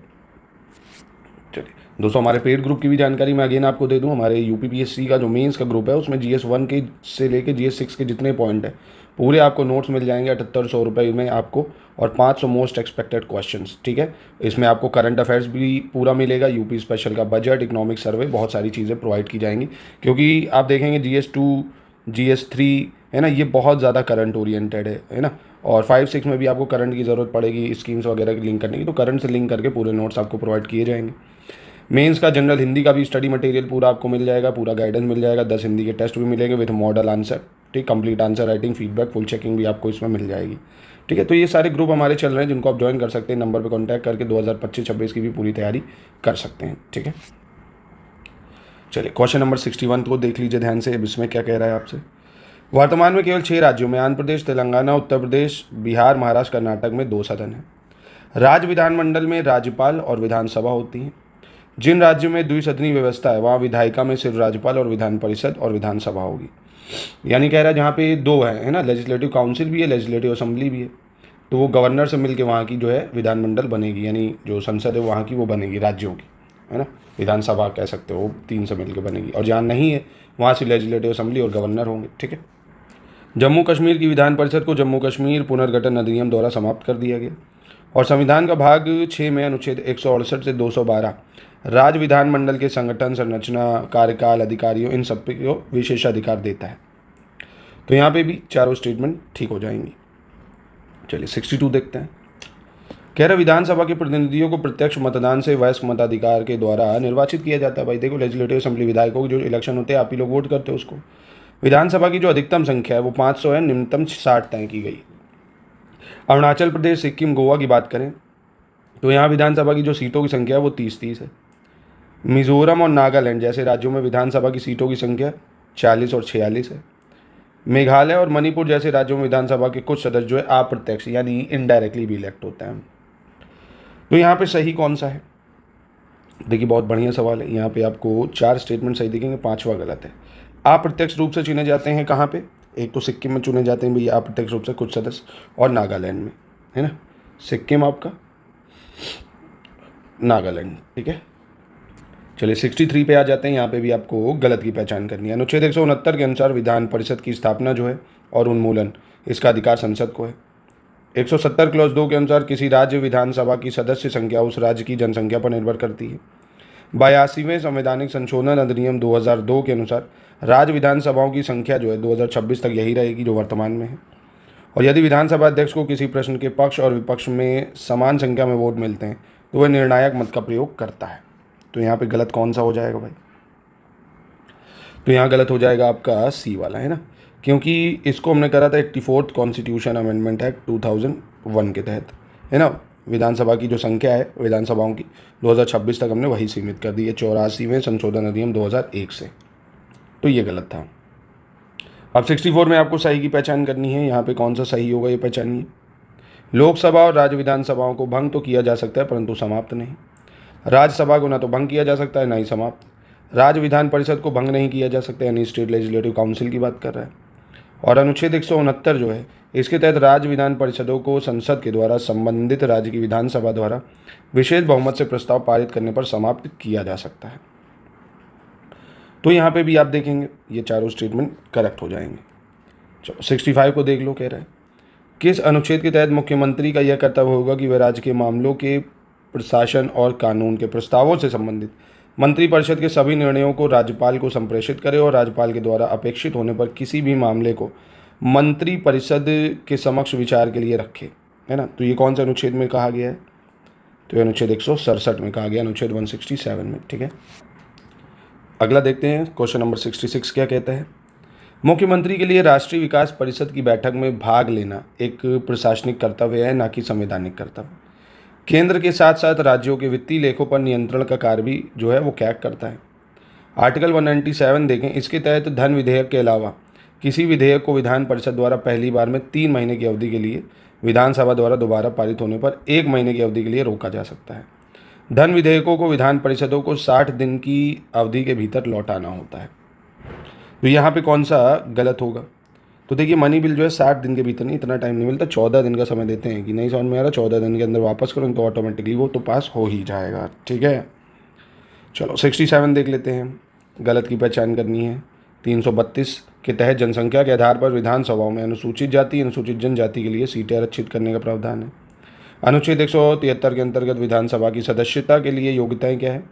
चलिए दोस्तों, हमारे पेड ग्रुप की भी जानकारी मैं अगेन आपको दे दूं। हमारे यूपीपीएससी का जो मेंस का ग्रुप है उसमें GS 1 के से लेके GS 6 के जितने पॉइंट है पूरे आपको नोट्स मिल जाएंगे 7800 रुपये में आपको, और 500 मोस्ट एक्सपेक्टेड क्वेश्चंस, ठीक है। इसमें आपको करंट अफेयर्स भी पूरा मिलेगा, यूपी स्पेशल का बजट, इकोनॉमिक सर्वे, बहुत सारी चीज़ें प्रोवाइड की जाएंगी। क्योंकि आप देखेंगे GS 2 GS 3 है ना, ये बहुत ज़्यादा करंट ओरिएंटेड है ना। और 5 6 में भी आपको करंट की ज़रूरत पड़ेगी स्कीम्स वगैरह की लिंक करने की, तो करंट से लिंक करके पूरे नोट्स आपको प्रोवाइड किए जाएंगे। मेंस का जनरल हिंदी का भी स्टडी मटेरियल पूरा आपको मिल जाएगा, पूरा गाइडेंस मिल जाएगा, 10 हिंदी के टेस्ट भी मिलेंगे विथ मॉडल आंसर, ठीक, complete answer writing, feedback, full checking भी आपको इसमें मिल जाएगी, ठीक है। तो ये सारे ग्रुप हमारे चल रहे हैं जिनको आप ज्वाइन कर सकते हैं, नंबर पर कॉन्टैक्ट करके 2025-26 की भी पूरी तैयारी कर सकते हैं, ठीक है। चलिए क्वेश्चन नंबर 61 को देख लीजिए ध्यान से, अब इसमें क्या कह रहा है आपसे। वर्तमान में केवल 6 राज्यों में आंध्र प्रदेश, तेलंगाना, उत्तर प्रदेश, बिहार, महाराष्ट्र, कर्नाटक में 2 सदन हैं। राज्य विधानमंडल में राज्यपाल और विधानसभा होती है। जिन राज्यों में द्विसदनीय व्यवस्था है वहाँ विधायिका में सिर्फ राज्यपाल और विधान परिषद और विधानसभा होगी। यानी कह रहा है जहाँ पे 2 है ना, लेजिस्लेटिव काउंसिल भी है, लेजिस्लेटिव असेंबली भी है, तो वो गवर्नर से मिलकर वहाँ की जो है विधानमंडल बनेगी, यानी जो संसद है वहाँ की वो बनेगी राज्यों की, है ना, विधानसभा कह सकते हो, 3 से मिलकर बनेगी। और जहाँ नहीं है वहाँ से लेजिस्लेटिव असेंबली और गवर्नर होंगे। ठीक है। जम्मू कश्मीर की विधान परिषद को जम्मू कश्मीर पुनर्गठन अधिनियम द्वारा समाप्त कर दिया गया और संविधान का भाग 6 में अनुच्छेद 168 से 212 राज्य विधानमंडल के संगठन, संरचना, कार्यकाल, अधिकारियों इन सब को विशेषाधिकार देता है। तो यहाँ पे भी चारों स्टेटमेंट ठीक हो जाएंगी। चलिए 62 देखते हैं। कह रहा विधानसभा के प्रतिनिधियों को प्रत्यक्ष मतदान से वयस्क मताधिकार के द्वारा निर्वाचित किया जाता है। भाई देखो, लेजिस्लेटिव असेंबली विधायकों के जो इलेक्शन होते हैं आप ही लोग वोट करते हो उसको। विधानसभा की जो अधिकतम संख्या है वो 500 है, न्यूनतम 60 तय की गई। अरुणाचल प्रदेश, सिक्किम, गोवा की बात करें तो यहाँ विधानसभा की जो सीटों की संख्या है वो 30-30 है। मिजोरम और नागालैंड जैसे राज्यों में विधानसभा की सीटों की संख्या 40 और 46 है। मेघालय और मणिपुर जैसे राज्यों में विधानसभा के कुछ सदस्य जो है अप्रत्यक्ष यानी इनडायरेक्टली भी इलेक्ट होते हैं। तो यहाँ पे सही कौन सा है? देखिए बहुत बढ़िया सवाल है। यहाँ पे आपको 4 स्टेटमेंट सही दिखेंगे, 5वां गलत है। अप्रत्यक्ष रूप से चुने जाते हैं कहाँ पे? एक तो सिक्किम में चुने जाते हैं भैया अप्रत्यक्ष रूप से कुछ सदस्य, और नागालैंड में, है ना। सिक्किम आपका, नागालैंड। ठीक है। चलिए 63 पे आ जाते हैं। यहाँ पे भी आपको गलत की पहचान करनी है। अनुच्छेद 169 के अनुसार विधान परिषद की स्थापना जो है और उन्मूलन इसका अधिकार संसद को है। 170 क्लॉज 2 के अनुसार किसी राज्य विधानसभा की सदस्य संख्या उस राज्य की जनसंख्या पर निर्भर करती है। 82वें संवैधानिक संशोधन अधिनियम 2002 के अनुसार राज्य विधानसभाओं की संख्या जो है 2026 तक यही रहेगी जो वर्तमान में है। और यदि विधानसभा अध्यक्ष को किसी प्रश्न के पक्ष और विपक्ष में समान संख्या में वोट मिलते हैं तो वह निर्णायक मत का प्रयोग करता है। तो यहाँ पे गलत कौन सा हो जाएगा भाई? तो यहाँ गलत हो जाएगा आपका सी वाला, है ना, क्योंकि इसको हमने करा था 84th कॉन्स्टिट्यूशन अमेंडमेंट एक्ट 2001 के तहत, है ना। विधानसभा की जो संख्या है विधानसभाओं की 2026 तक हमने वही सीमित कर दी है 84वें संशोधन अधिनियम 2001 से। तो ये गलत था। अब 64 में आपको सही की पहचान करनी है। यहाँ पे कौन सा सही होगा ये पहचानिए। लोकसभा और राज्य विधानसभाओं को भंग तो किया जा सकता है परंतु समाप्त नहीं। राज्यसभा को ना तो भंग किया जा सकता है ना ही समाप्त। राज्य विधान परिषद को भंग नहीं किया जा सकता, यानी स्टेट लेजिस्लेटिव काउंसिल की बात कर रहा है। और अनुच्छेद 169 जो है इसके तहत राज्य विधान परिषदों को संसद के द्वारा संबंधित राज्य की विधानसभा द्वारा विशेष बहुमत से प्रस्ताव पारित करने पर समाप्त किया जा सकता है। तो यहाँ पे भी आप देखेंगे ये चारों स्टेटमेंट करेक्ट हो जाएंगे। चलो 65 को देख लो। कह रहा है किस अनुच्छेद के तहत मुख्यमंत्री का यह कर्तव्य होगा कि वह राज्य के मामलों के प्रशासन और कानून के प्रस्तावों से संबंधित मंत्रिपरिषद के सभी निर्णयों को राज्यपाल को संप्रेषित करे और राज्यपाल के द्वारा अपेक्षित होने पर किसी भी मामले को मंत्रिपरिषद के समक्ष विचार के लिए रखे, है ना। तो ये कौन से अनुच्छेद में कहा गया है? तो ये अनुच्छेद 167 में कहा गया, अनुच्छेद 167 में। ठीक है। अगला देखते हैं क्वेश्चन नंबर 66 क्या कहता है। मुख्यमंत्री के लिए राष्ट्रीय विकास परिषद की बैठक में भाग लेना एक प्रशासनिक कर्तव्य है, ना कि संवैधानिक कर्तव्य। केंद्र के साथ साथ राज्यों के वित्तीय लेखों पर नियंत्रण का कार्य भी जो है वो कैग करता है। आर्टिकल 197 देखें, इसके तहत धन विधेयक के अलावा किसी विधेयक को विधान परिषद द्वारा पहली बार में 3 महीने की अवधि के लिए विधानसभा द्वारा दोबारा पारित होने पर 1 महीने की अवधि के लिए रोका जा सकता है। धन विधेयकों को विधान परिषदों को 60 दिन की अवधि के भीतर लौटाना होता है। तो यहाँ पे कौन सा गलत होगा? तो देखिए मनी बिल जो है 60 दिन के भीतर नहीं, इतना टाइम नहीं मिलता, 14 दिन का समय देते हैं कि नहीं समझ में आ रहा, 14 दिन के अंदर वापस करो तो ऑटोमेटिकली वो तो पास हो ही जाएगा। ठीक है। चलो 67 देख लेते हैं। गलत की पहचान करनी है। 332 के तहत जनसंख्या के आधार पर विधानसभाओं में अनुसूचित जाति अनुसूचित जनजाति के लिए सीटें आरक्षित करने का प्रावधान है। अनुच्छेद 173 के अंतर्गत विधानसभा की सदस्यता के लिए योग्यताएं क्या है?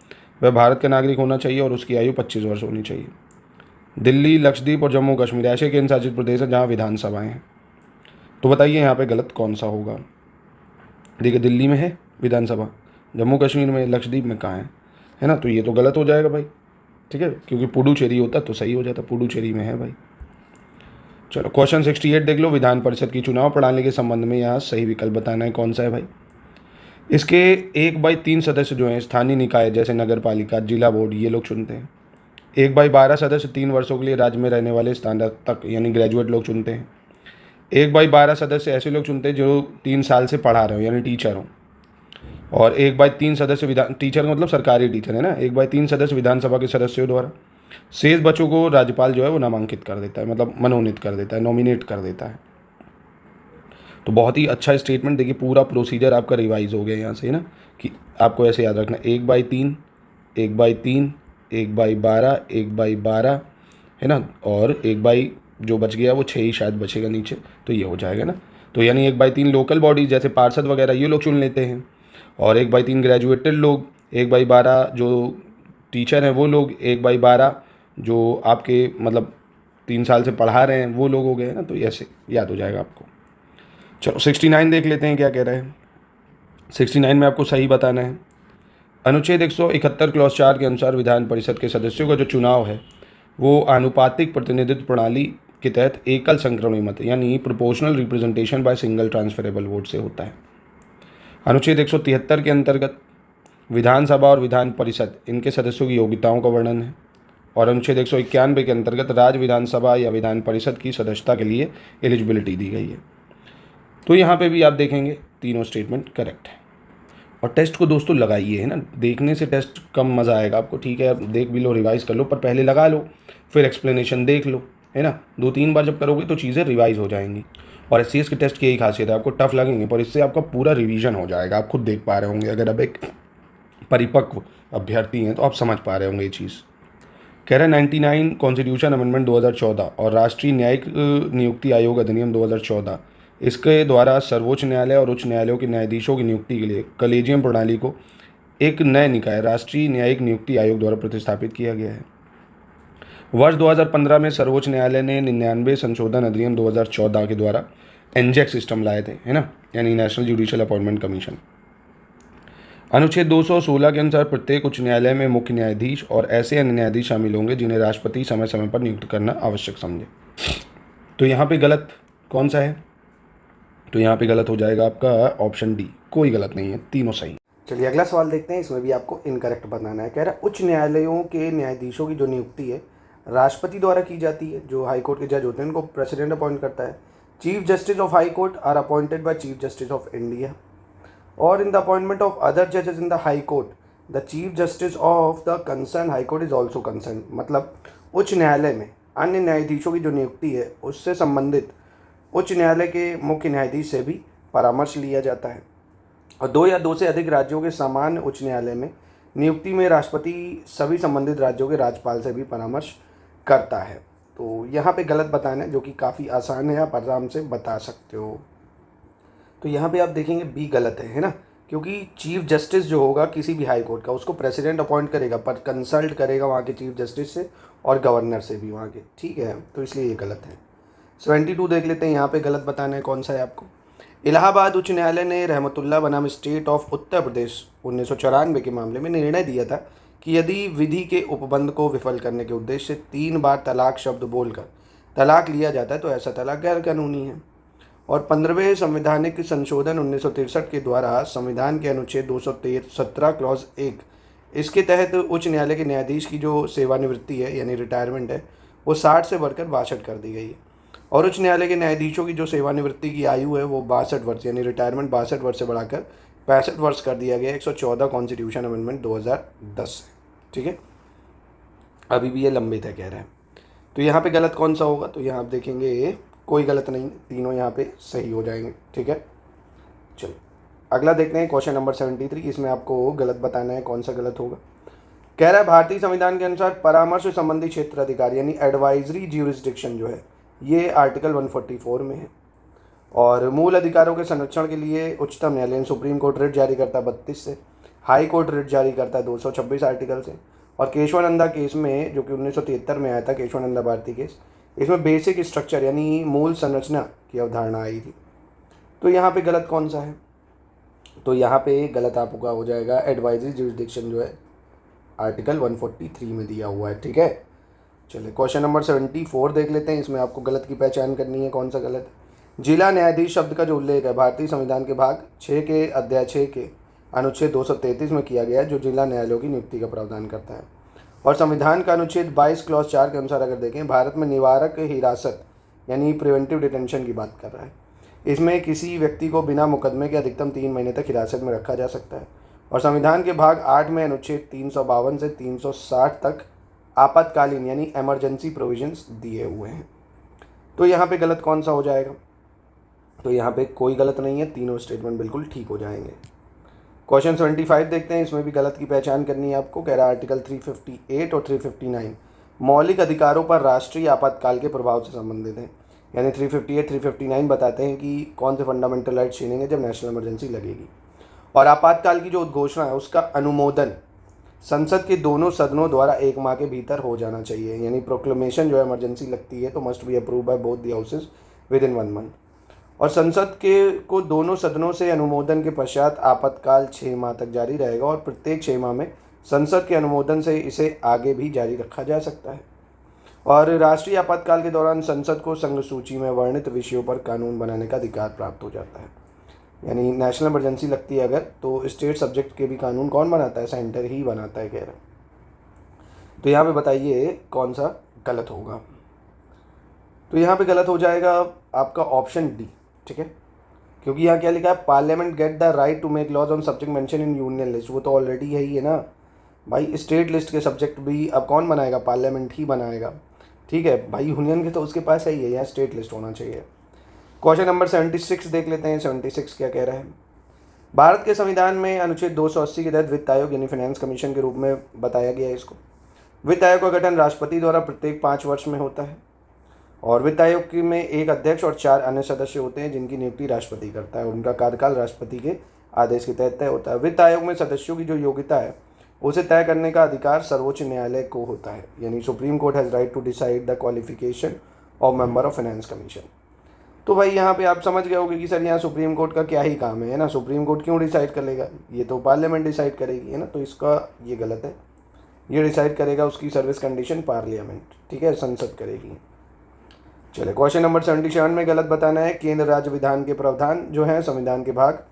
वह भारत का नागरिक होना चाहिए और उसकी आयु 25 वर्ष होनी चाहिए। दिल्ली, लक्षद्वीप और जम्मू कश्मीर ऐसे केंद्र शासित प्रदेश हैं जहाँ विधानसभाएं हैं। तो बताइए यहाँ पे गलत कौन सा होगा? देखिए दिल्ली में है विधानसभा, जम्मू कश्मीर में, लक्षद्वीप में कहाँ है ना। तो ये तो गलत हो जाएगा भाई। ठीक है, क्योंकि पुडुचेरी होता तो सही हो जाता, पुडुचेरी में है भाई। चलो क्वेश्चन 68 देख लो। विधान परिषद की चुनाव प्रणाली के संबंध में यहाँ सही विकल्प बताना है कौन सा है भाई। इसके 1/3 सदस्य जो हैं स्थानीय निकाय जैसे नगर पालिका, जिला बोर्ड, ये लोग चुनते हैं। 1/12 सदस्य 3 वर्षों के लिए राज्य में रहने वाले स्नातक यानी ग्रेजुएट लोग चुनते हैं। 1/12 सदस्य ऐसे लोग चुनते हैं जो 3 साल से पढ़ा रहे हो यानी टीचर हो। और 1/3 सदस्य टीचर का मतलब सरकारी टीचर है ना। 1/3 सदस्य विधानसभा के सदस्यों द्वारा। शेष बच्चों को राज्यपाल जो है वो नामांकित कर देता है, मतलब मनोनीत कर देता है, नॉमिनेट कर देता है। तो बहुत ही अच्छा स्टेटमेंट। देखिए पूरा प्रोसीजर आपका रिवाइज हो गया यहाँ से ना, कि आपको ऐसे याद रखना 1/3, 1/3, 1/12, 1/12 है ना, और 1 जो बच गया वो 6 ही शायद बचेगा नीचे, तो ये हो जाएगा ना। तो यानी 1/3 लोकल बॉडी जैसे पार्षद वगैरह ये लोग चुन लेते हैं, और 1/3 ग्रेजुएटेड लोग, 1/12 जो टीचर हैं वो लोग, 1/12 जो आपके मतलब 3 साल से पढ़ा रहे हैं वो लोग हो गए ना। तो ऐसे याद हो जाएगा आपको। चलो 69 देख लेते हैं क्या कह रहे हैं। 69 में आपको सही बताना है। अनुच्छेद 171 क्लॉज 4 के अनुसार विधान परिषद के सदस्यों का जो चुनाव है वो आनुपातिक प्रतिनिधित्व प्रणाली के तहत एकल संक्रमणी मत यानी proportional representation by single transferable vote से होता है। अनुच्छेद 173 के अंतर्गत विधानसभा और विधान परिषद इनके सदस्यों की योग्यताओं का वर्णन है। और अनुच्छेद 191 के अंतर्गत राज्य विधानसभा या विधान परिषद की सदस्यता के लिए एलिजिबिलिटी दी गई है। तो यहाँ पे भी आप देखेंगे तीनों स्टेटमेंट करेक्ट है। और टेस्ट को दोस्तों लगाइए है ना, देखने से टेस्ट कम मज़ा आएगा आपको। ठीक है, देख भी लो, रिवाइज़ कर लो, पर पहले लगा लो, फिर एक्सप्लेनेशन देख लो, है ना। 2-3 बार जब करोगे तो चीज़ें रिवाइज़ हो जाएंगी। और एससीएस के टेस्ट की यही खासियत है, आपको टफ लगेंगे पर इससे आपका पूरा रिवीजन हो जाएगा। आप खुद देख पा रहे होंगे, अगर अब एक परिपक्व अभ्यर्थी हैं तो आप समझ पा रहे होंगे ये चीज़। कह रहे 99 कॉन्स्टिट्यूशन अमेंडमेंट 2014 और राष्ट्रीय न्यायिक नियुक्ति आयोग अधिनियम 2014 इसके द्वारा सर्वोच्च न्यायालय और उच्च न्यायालयों के न्यायाधीशों की नियुक्ति के लिए कलेजियम प्रणाली को एक नए निकाय राष्ट्रीय न्यायिक नियुक्ति आयोग द्वारा प्रतिस्थापित किया गया है। वर्ष 2015 में सर्वोच्च न्यायालय ने 99 संशोधन अधिनियम 2014 के द्वारा एनजेक सिस्टम लाए थे, है ना, यानी नेशनल जुडिशियल अपॉइंटमेंट कमीशन। अनुच्छेद 216 के अनुसार प्रत्येक उच्च न्यायालय में मुख्य न्यायाधीश और ऐसे अन्य न्यायाधीश शामिल होंगे जिन्हें राष्ट्रपति समय समय पर नियुक्त करना आवश्यक समझे। तो यहाँ पे गलत कौन सा है? तो यहाँ पे गलत हो जाएगा आपका ऑप्शन डी, कोई गलत नहीं है, तीनों सही। चलिए अगला सवाल देखते हैं, इसमें भी आपको इनकरेक्ट बताना है। कह रहा है उच्च न्यायालयों के न्यायाधीशों की जो नियुक्ति है राष्ट्रपति द्वारा की जाती है, जो हाई कोर्ट के जज होते हैं उनको प्रेसिडेंट अपॉइंट करता है। Chief justice of high court are appointed by chief justice of India, और in the appointment of other जजेस in the high court the chief justice of the concern high court is also concern. मतलब उच्च न्यायालय में अन्य न्यायाधीशों की जो नियुक्ति है उससे संबंधित उच्च न्यायालय के मुख्य न्यायाधीश से भी परामर्श लिया जाता है। और 2 या 2 से अधिक राज्यों के सामान्य उच्च न्यायालय में नियुक्ति में राष्ट्रपति सभी संबंधित राज्यों के राज्यपाल से भी परामर्श करता है। तो यहाँ पे गलत बताना है, जो कि काफ़ी आसान है, आप आराम से बता सकते हो। तो यहाँ पे आप देखेंगे बी गलत है ना, क्योंकि चीफ जस्टिस जो होगा किसी भी हाई कोर्ट का उसको प्रेसिडेंट अपॉइंट करेगा, पर कंसल्ट करेगा वहाँ के चीफ जस्टिस से और गवर्नर से भी वहाँ के, ठीक है। तो इसलिए ये गलत है। 72 देख लेते हैं, यहाँ पे गलत बताना है कौन सा है आपको। इलाहाबाद उच्च न्यायालय ने रहमतुल्लाह बनाम स्टेट ऑफ उत्तर प्रदेश 1994 के मामले में निर्णय दिया था कि यदि विधि के उपबंध को विफल करने के उद्देश्य से 3 बार तलाक शब्द बोलकर तलाक लिया जाता है तो ऐसा तलाक गैर कानूनी है। और 15वें संवैधानिक संशोधन 1963 के द्वारा संविधान के अनुच्छेद 217 क्लॉज 1 इसके तहत उच्च न्यायालय के न्यायाधीश की जो सेवानिवृत्ति है यानी रिटायरमेंट है वो 60 से बढ़कर 62 कर दी गई है। और उच्च न्यायालय के न्यायाधीशों की जो सेवानिवृत्ति की आयु है वो 62 वर्ष यानी रिटायरमेंट 62 वर्ष से बढ़ाकर 65 वर्ष कर दिया गया 114 कॉन्स्टिट्यूशन अमेंडमेंट 2010 से, ठीक है। अभी भी ये लंबित है कह रहा है। तो यहाँ पे गलत कौन सा होगा? तो यहाँ आप देखेंगे कोई गलत नहीं, तीनों यहाँ पे सही हो जाएंगे, ठीक है। चलो अगला देखते हैं क्वेश्चन नंबर 73। इसमें आपको गलत बताना है कौन सा गलत होगा। कह रहा है भारतीय संविधान के अनुसार परामर्श संबंधी क्षेत्र अधिकार यानी एडवाइजरी ज्यूरिसडिक्शन जो है ये आर्टिकल 144 में है। और मूल अधिकारों के संरक्षण के लिए उच्चतम न्यायालय सुप्रीम कोर्ट रिट जारी करता है 32 से, हाई कोर्ट रिट जारी करता है 226 आर्टिकल से। और केशवानंदा केस में जो कि 1973 में आया था, केशवानंदा भारती केस, इसमें बेसिक स्ट्रक्चर यानी मूल संरचना की अवधारणा आई थी। तो यहाँ पे गलत कौन सा है? तो यहाँ पे गलत आपका हो जाएगा एडवाइजरी ज्यूरिसडिक्शन जो है आर्टिकल 143 में दिया हुआ है, ठीक है। चलिए क्वेश्चन नंबर 74 देख लेते हैं। इसमें आपको गलत की पहचान करनी है कौन सा गलत है। जिला न्यायाधीश शब्द का जो उल्लेख है भारतीय संविधान के भाग 6 के अध्याय 6 के अनुच्छेद 233 में किया गया है, जो जिला न्यायालयों की नियुक्ति का प्रावधान करता है। और संविधान का अनुच्छेद 22 क्लॉज 4 के अनुसार अगर देखें, भारत में निवारक हिरासत यानी प्रिवेंटिव डिटेंशन की बात कर रहा है। इसमें किसी व्यक्ति को बिना मुकदमे के अधिकतम 3 महीने तक हिरासत में रखा जा सकता है। और संविधान के भाग 8 में अनुच्छेद 352 से 360 तक आपातकालीन यानी इमरजेंसी प्रोविजंस दिए हुए हैं। तो यहाँ पे गलत कौन सा हो जाएगा? तो यहाँ पे कोई गलत नहीं है, तीनों स्टेटमेंट बिल्कुल ठीक हो जाएंगे। क्वेश्चन 75 देखते हैं, इसमें भी गलत की पहचान करनी है आपको। कह रहा है आर्टिकल 358 और 359 मौलिक अधिकारों पर राष्ट्रीय आपातकाल के प्रभाव से संबंधित हैं। यानी 358 359 बताते हैं कि कौन से फंडामेंटल राइट छीनेंगे जब नेशनल इमरजेंसी लगेगी। और आपातकाल की जो उद्घोषणा है उसका अनुमोदन संसद के दोनों सदनों द्वारा 1 माह के भीतर हो जाना चाहिए। यानी प्रोक्लेमेशन जो है इमरजेंसी लगती है तो must be approve by both the houses with in 1 month. और संसद के को दोनों सदनों से अनुमोदन के पश्चात आपातकाल 6 माह तक जारी रहेगा और प्रत्येक 6 माह में संसद के अनुमोदन से इसे आगे भी जारी रखा जा सकता है। और राष्ट्रीय आपातकाल के दौरान संसद को संघ सूची में वर्णित विषयों पर कानून बनाने का अधिकार प्राप्त हो जाता है। यानी नेशनल इमरजेंसी लगती है अगर, तो स्टेट सब्जेक्ट के भी कानून कौन बनाता है? सेंटर ही बनाता है, कह रहा है। तो यहाँ पे बताइए कौन सा गलत होगा? तो यहाँ पे गलत हो जाएगा आपका ऑप्शन डी, ठीक है, क्योंकि यहाँ क्या लिखा है? Parliament get the right to make laws on subject mention in union list. वो तो ऑलरेडी है ही है ना भाई। स्टेट लिस्ट के सब्जेक्ट भी अब कौन बनाएगा? पार्लियामेंट ही बनाएगा, ठीक है भाई। यूनियन के तो उसके पास है ही है, यहाँ स्टेट लिस्ट होना चाहिए। क्वेश्चन नंबर 76 देख लेते हैं। 76 क्या कह रहा है? भारत के संविधान में अनुच्छेद 280 के तहत वित्त आयोग यानी फाइनेंस कमीशन के रूप में बताया गया है इसको। वित्त आयोग का गठन राष्ट्रपति द्वारा प्रत्येक 5 वर्ष में होता है और वित्त आयोग में एक अध्यक्ष और 4 अन्य सदस्य होते हैं जिनकी नियुक्ति राष्ट्रपति करता है और उनका कार्यकाल राष्ट्रपति के आदेश के तहत तय होता है। वित्त आयोग में सदस्यों की जो योग्यता है उसे तय करने का अधिकार सर्वोच्च न्यायालय को होता है। यानी supreme court has right to decide the qualification of member of finance commission. तो भाई यहाँ पे आप समझ गए होंगे कि सर यहाँ सुप्रीम कोर्ट का क्या ही काम है ना। सुप्रीम कोर्ट क्यों डिसाइड कर लेगा? ये तो पार्लियामेंट डिसाइड करेगी, है ना। तो इसका ये गलत है। ये डिसाइड करेगा उसकी सर्विस कंडीशन पार्लियामेंट, ठीक है, संसद करेगी। चलिए क्वेश्चन नंबर 77 में गलत बताना है। केंद्र राज्य विधान के प्रावधान जो हैं संविधान के भाग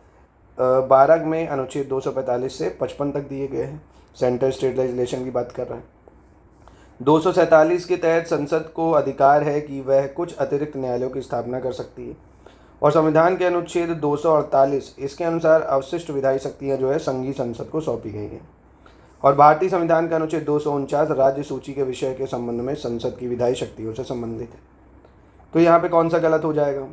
12 में अनुच्छेद 245 से 55 तक दिए गए हैं। सेंटर स्टेट लेजिस्लेशन की बात कर रहा है। 247 के तहत संसद को अधिकार है कि वह कुछ अतिरिक्त न्यायालयों की स्थापना कर सकती है और संविधान के अनुच्छेद 248 इसके अनुसार अवशिष्ट विधायी शक्तियाँ जो है संघीय संसद को सौंपी गई हैं। और भारतीय संविधान का अनुच्छेद 249 राज्य सूची के विषय के संबंध में संसद की विधायी शक्तियों से संबंधित है। तो यहाँ पे कौन सा गलत हो जाएगा?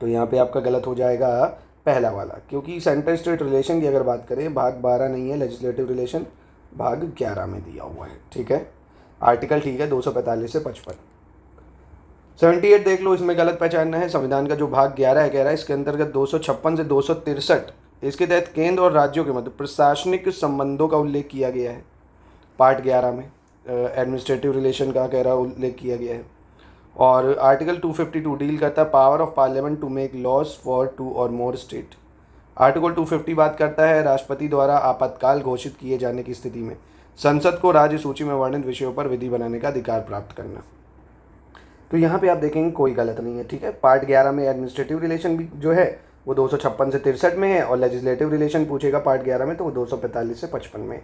तो यहाँ पे आपका गलत हो जाएगा पहला वाला, क्योंकि सेंटर स्टेट रिलेशन की अगर बात करें भाग 12 नहीं है, लेजिस्लेटिव रिलेशन भाग 11 में दिया हुआ है, ठीक है। आर्टिकल ठीक है 245 से 55। 78 देख लो, इसमें गलत पहचानना है। संविधान का जो भाग 11 है, कह रहा है इसके अंतर्गत 256 से 263 इसके तहत केंद्र और राज्यों के मध्य प्रशासनिक संबंधों का उल्लेख किया गया है। पार्ट 11 में एडमिनिस्ट्रेटिव रिलेशन का कह रहा उल्लेख किया गया है। और आर्टिकल 252 डील करता है power of parliament to make laws for 2 और मोर स्टेट। आर्टिकल 250 बात करता है राष्ट्रपति द्वारा आपातकाल घोषित किए जाने की स्थिति में संसद को राज्य सूची में वर्णित विषयों पर विधि बनाने का अधिकार प्राप्त करना। तो यहाँ पे आप देखेंगे कोई गलत नहीं है, ठीक है। पार्ट 11 में एडमिनिस्ट्रेटिव रिलेशन भी जो है वो 256 से 63 में है और लेजिस्लेटिव रिलेशन पूछेगा पार्ट 11 में तो वो 245 से 55 में,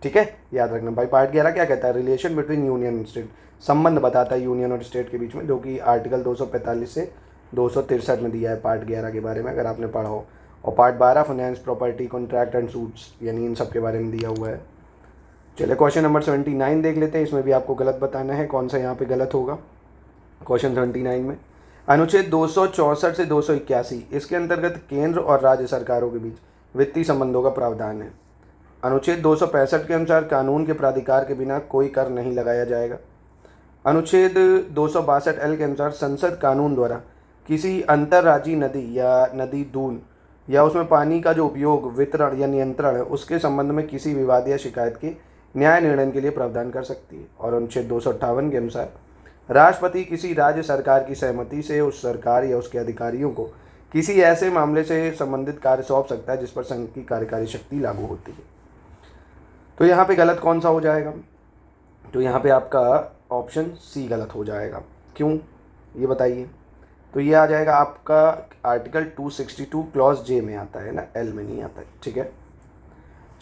ठीक है। याद रखना भाई, पार्ट 11 क्या कहता है? Relation between union and state, संबंध बताता है यूनियन और स्टेट के बीच में, जो कि आर्टिकल 245 से 263 में दिया है पार्ट 11 के बारे में, अगर आपने पढ़ा हो। और part 12 finance, property, contract and suits, यानी इन सब के बारे में दिया हुआ है। चलिए क्वेश्चन नंबर 79 देख लेते हैं। इसमें भी आपको गलत बताना है, कौन सा यहाँ पे गलत होगा। क्वेश्चन 79 में अनुच्छेद 264 से 281 इसके अंतर्गत केंद्र और राज्य सरकारों के बीच वित्तीय संबंधों का प्रावधान है। अनुच्छेद 265 के अनुसार कानून के प्राधिकार के बिना कोई कर नहीं लगाया जाएगा। अनुच्छेद 262L के अनुसार संसद कानून द्वारा किसी अंतर्राज्यीय नदी या नदी दून या उसमें पानी का जो उपयोग, वितरण या नियंत्रण है उसके संबंध में किसी विवाद या शिकायत के न्याय निर्णय के लिए प्रावधान कर सकती है। और अनुच्छेद 258 के अनुसार राष्ट्रपति किसी राज्य सरकार की सहमति से उस सरकार या उसके अधिकारियों को किसी ऐसे मामले से संबंधित कार्य सौंप सकता है जिस पर संघ की कार्यकारी शक्ति लागू होती है। तो यहाँ पे गलत कौन सा हो जाएगा? तो यहाँ पे आपका ऑप्शन सी गलत हो जाएगा। क्यों, ये बताइए। तो ये आ जाएगा आपका आर्टिकल 262 क्लॉज जे में आता है ना, एल में नहीं आता है, ठीक है।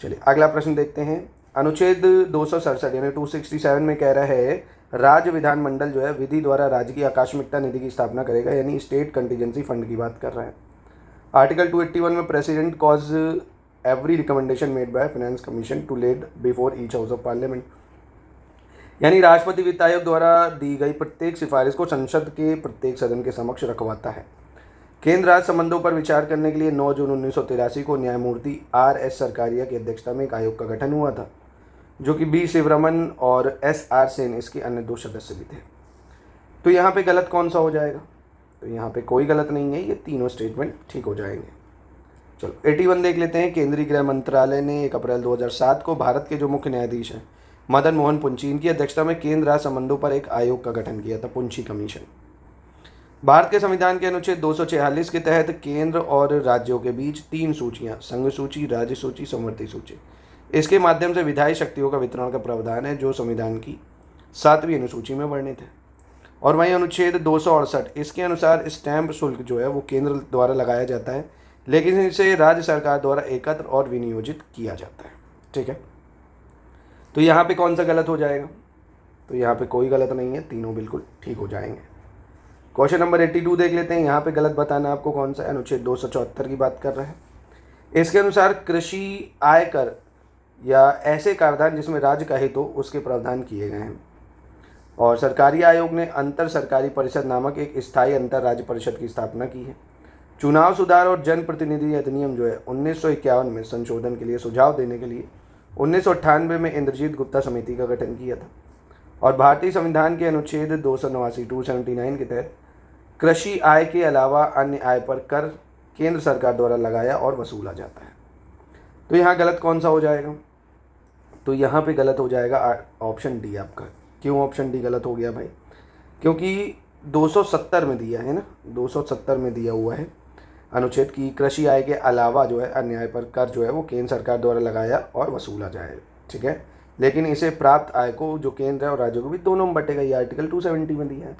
चलिए अगला प्रश्न देखते हैं। अनुच्छेद 267 यानी 267 में कह रहा है राज्य विधानमंडल जो है विधि द्वारा राज्य की आकस्मिकता निधि की स्थापना करेगा, यानी स्टेट कंटीजेंसी फंड की बात कर रहा है। आर्टिकल 281 में president cause every recommendation made by finance commission to laid before each house of parliament, यानी राष्ट्रपति वित्त आयोग द्वारा दी गई प्रत्येक सिफारिश को संसद के प्रत्येक सदन के समक्ष रखवाता है। केंद्र राज्य संबंधों पर विचार करने के लिए 9 जून 1983 को न्यायमूर्ति R.S. सरकारिया की अध्यक्षता में एक आयोग का गठन हुआ था, जो कि B. शिवरमन और S.R. सेन इसके अन्य 2 सदस्य भी थे। तो यहाँ पे गलत कौन सा हो जाएगा? तो यहाँ पे कोई गलत नहीं है, ये तीनों स्टेटमेंट ठीक हो जाएंगे। चलो 81 देख लेते हैं। केंद्रीय गृह मंत्रालय ने 1 अप्रैल 2007 को भारत के जो मुख्य न्यायाधीश हैं मदन मोहन पुंची, इनकी अध्यक्षता में केंद्र राज्य संबंधों पर एक आयोग का गठन किया था, पुंची कमीशन। भारत के संविधान के अनुच्छेद 246 के तहत केंद्र और राज्यों के बीच 3 सूचियां, संघ सूची, राज्य सूची, समवर्ती सूची, इसके माध्यम से विधायी शक्तियों का वितरण का प्रावधान है, जो संविधान की 7वीं अनुसूची में वर्णित है। और वहीं अनुच्छेद 268 इसके अनुसार स्टैंप शुल्क जो है वो केंद्र द्वारा लगाया जाता है, लेकिन इसे राज्य सरकार द्वारा एकत्र और विनियोजित किया जाता है। ठीक है, तो यहाँ पे कौन सा गलत हो जाएगा? तो यहाँ पे कोई गलत नहीं है, तीनों बिल्कुल ठीक हो जाएंगे। क्वेश्चन नंबर 82 देख लेते हैं। यहाँ पे गलत बताना आपको कौन सा है, अनुच्छेद 274 की बात कर रहे हैं। इसके अनुसार कृषि आयकर या ऐसे कराधान जिसमें राज्य का हित हो उसके प्रावधान किए गए हैं। और सरकारी आयोग ने अंतर सरकारी परिषद नामक एक स्थायी अंतर राज्य परिषद की स्थापना की है। चुनाव सुधार और जनप्रतिनिधि अधिनियम जो है 1951 में संशोधन के लिए सुझाव देने के लिए 1998 में इंद्रजीत गुप्ता समिति का गठन किया था। और भारतीय संविधान के अनुच्छेद 279 के तहत कृषि आय के अलावा अन्य आय पर कर केंद्र सरकार द्वारा लगाया और वसूला जाता है। तो यहाँ गलत कौन सा हो जाएगा? तो यहाँ पे गलत हो जाएगा ऑप्शन डी आपका। क्यों ऑप्शन डी गलत हो गया भाई? क्योंकि 270 में दिया है ना, 270 में दिया हुआ है अनुच्छेद की कृषि आय के अलावा जो है अन्य आय पर कर जो है वो केंद्र सरकार द्वारा लगाया और वसूला जाए। ठीक है, लेकिन इसे प्राप्त आय को जो केंद्र है और राज्यों को भी दोनों में बटेगा, ये आर्टिकल 270 में दिया है।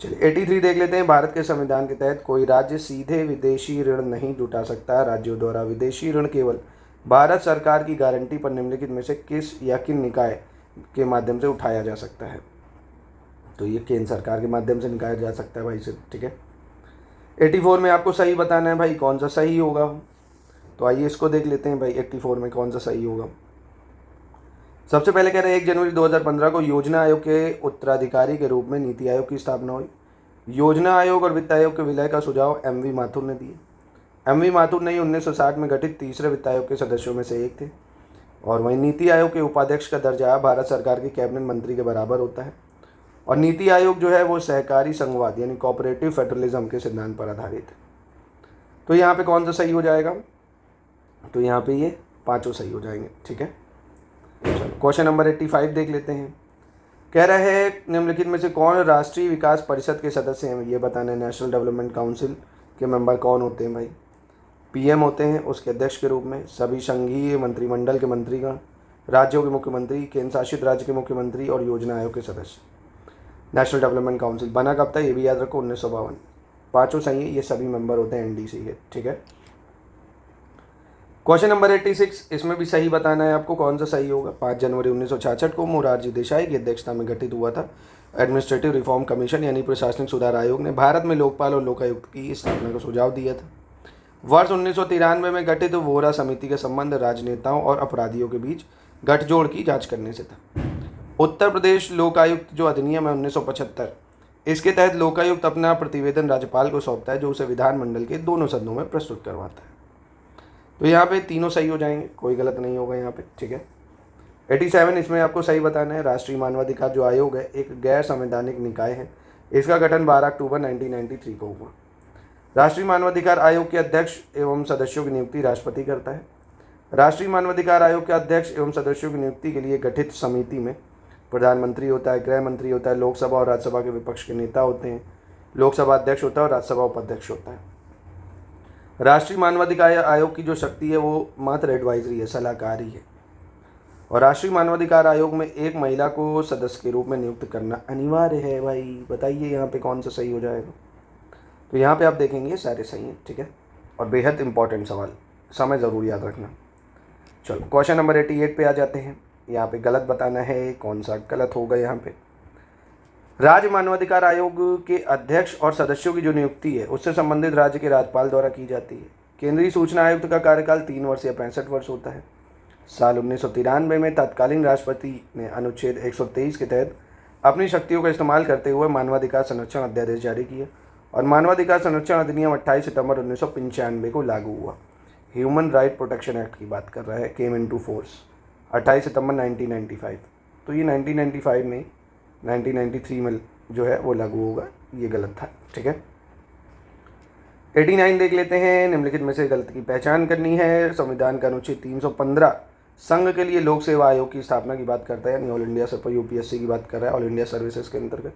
चलिए 83 देख लेते हैं। भारत के संविधान के तहत कोई राज्य सीधे विदेशी ऋण नहीं जुटा सकता। राज्यों द्वारा विदेशी ऋण केवल भारत सरकार की गारंटी पर निम्नलिखित में से किस या किन निकाय के माध्यम से उठाया जा सकता है? तो ये केंद्र सरकार के माध्यम से निकाला जा सकता है भाई से। ठीक है, 84 में आपको सही बताना है भाई, कौन सा सही होगा। तो आइए इसको देख लेते हैं भाई, 84 में कौन सा सही होगा। सबसे पहले कह रहे हैं 1 जनवरी 2015 को योजना आयोग के उत्तराधिकारी के रूप में नीति आयोग की स्थापना हुई। योजना आयोग और वित्त आयोग के विलय का सुझाव MV माथुर ने दिए। MV माथुर नहीं 1960 में गठित तीसरे वित्त आयोग के सदस्यों में से एक थे। और वहीं नीति आयोग के उपाध्यक्ष का दर्जा भारत सरकार के कैबिनेट मंत्री के बराबर होता है। और नीति आयोग जो है वो सहकारी संघवाद यानी कोऑपरेटिव फेडरलिज्म के सिद्धांत पर आधारित है। तो यहाँ पे कौन सा सही हो जाएगा? तो यहाँ पे ये पांचों सही हो जाएंगे। ठीक है, चलो क्वेश्चन नंबर 85 देख लेते हैं। कह रहा है निम्नलिखित में से कौन राष्ट्रीय विकास परिषद के सदस्य हैं? ये बताना है। नेशनल डेवलपमेंट काउंसिल के मेंबर कौन होते हैं भाई? PM होते हैं उसके अध्यक्ष के रूप में, सभी संघीय मंत्रिमंडल के मंत्रीगण, राज्यों के मुख्यमंत्री, केंद्र शासित राज्य के मुख्यमंत्री और योजना आयोग के सदस्य। नेशनल डेवलपमेंट काउंसिल बना कब था ये भी याद रखो, 1952। पांचों सही है, ये सभी मेंबर होते हैं NDC के। ठीक है, क्वेश्चन नंबर 86 इसमें भी सही बताना है आपको, कौन सा सही होगा। 5 जनवरी 1966 को मोरारजी देसाई की अध्यक्षता में गठित हुआ था एडमिनिस्ट्रेटिव रिफॉर्म कमीशन यानी प्रशासनिक सुधार आयोग ने भारत में लोकपाल और लोकायुक्त की स्थापना का सुझाव दिया था। वर्ष 1993 में गठित वोरा समिति का संबंध राजनेताओं और अपराधियों के बीच गठजोड़ की जांच करने से था। उत्तर प्रदेश लोकायुक्त जो अधिनियम है 1975, इसके तहत लोकायुक्त अपना प्रतिवेदन राज्यपाल को सौंपता है, जो उसे विधानमंडल के दोनों सदनों में प्रस्तुत करवाता है। तो यहाँ पे तीनों सही हो जाएंगे, कोई गलत नहीं होगा यहाँ पे। ठीक है, 87 इसमें आपको सही बताना है। राष्ट्रीय मानवाधिकार जो आयोग है एक गैर संवैधानिक निकाय है, इसका गठन 12 अक्टूबर 1993 को हुआ। राष्ट्रीय मानवाधिकार आयोग के अध्यक्ष एवं सदस्यों की नियुक्ति राष्ट्रपति करता है। राष्ट्रीय मानवाधिकार आयोग के अध्यक्ष एवं सदस्यों की नियुक्ति के लिए गठित समिति में प्रधानमंत्री होता है, गृह मंत्री होता है, लोकसभा और राज्यसभा के विपक्ष के नेता होते हैं, लोकसभा अध्यक्ष होता है और राज्यसभा उपाध्यक्ष होता है। राष्ट्रीय मानवाधिकार आयोग की जो शक्ति है वो मात्र एडवाइजरी है, सलाहकारी है। और राष्ट्रीय मानवाधिकार आयोग में एक महिला को सदस्य के रूप में नियुक्त करना अनिवार्य है भाई। बताइए यहाँ पे कौन सा सही हो जाएगा। तो यहाँ पे आप देखेंगे सारे सही हैं। ठीक है, और बेहद इंपॉर्टेंट सवाल, समय ज़रूर याद रखना। चलो क्वेश्चन नंबर 88 पे आ जाते हैं। यहाँ पे गलत बताना है, कौन सा गलत होगा यहाँ पे। राज्य मानवाधिकार आयोग के अध्यक्ष और सदस्यों की जो नियुक्ति है उससे संबंधित राज्य के राज्यपाल द्वारा की जाती है। केंद्रीय सूचना आयुक्त का कार्यकाल 3 वर्ष या 65 वर्ष होता है। साल 1993 में तत्कालीन राष्ट्रपति ने अनुच्छेद 123 के तहत अपनी शक्तियों का इस्तेमाल करते हुए मानवाधिकार संरक्षण अध्यादेश जारी किया और मानवाधिकार संरक्षण अधिनियम 28 सितंबर 1995 को लागू हुआ। ह्यूमन राइट प्रोटेक्शन एक्ट की बात कर रहा है, केम इनटू फोर्स 28 सितंबर 1995। तो ये 1995 में 1993 में जो है वो लागू होगा, ये गलत था। ठीक है, 89 देख लेते हैं। निम्नलिखित में से गलत की पहचान करनी है। संविधान का अनुच्छेद 315 संघ के लिए लोक सेवा आयोग की स्थापना की बात करता है, यानी ऑल इंडिया यूपीएससी की बात कर रहा है, ऑल इंडिया सर्विसेज के अंतर्गत।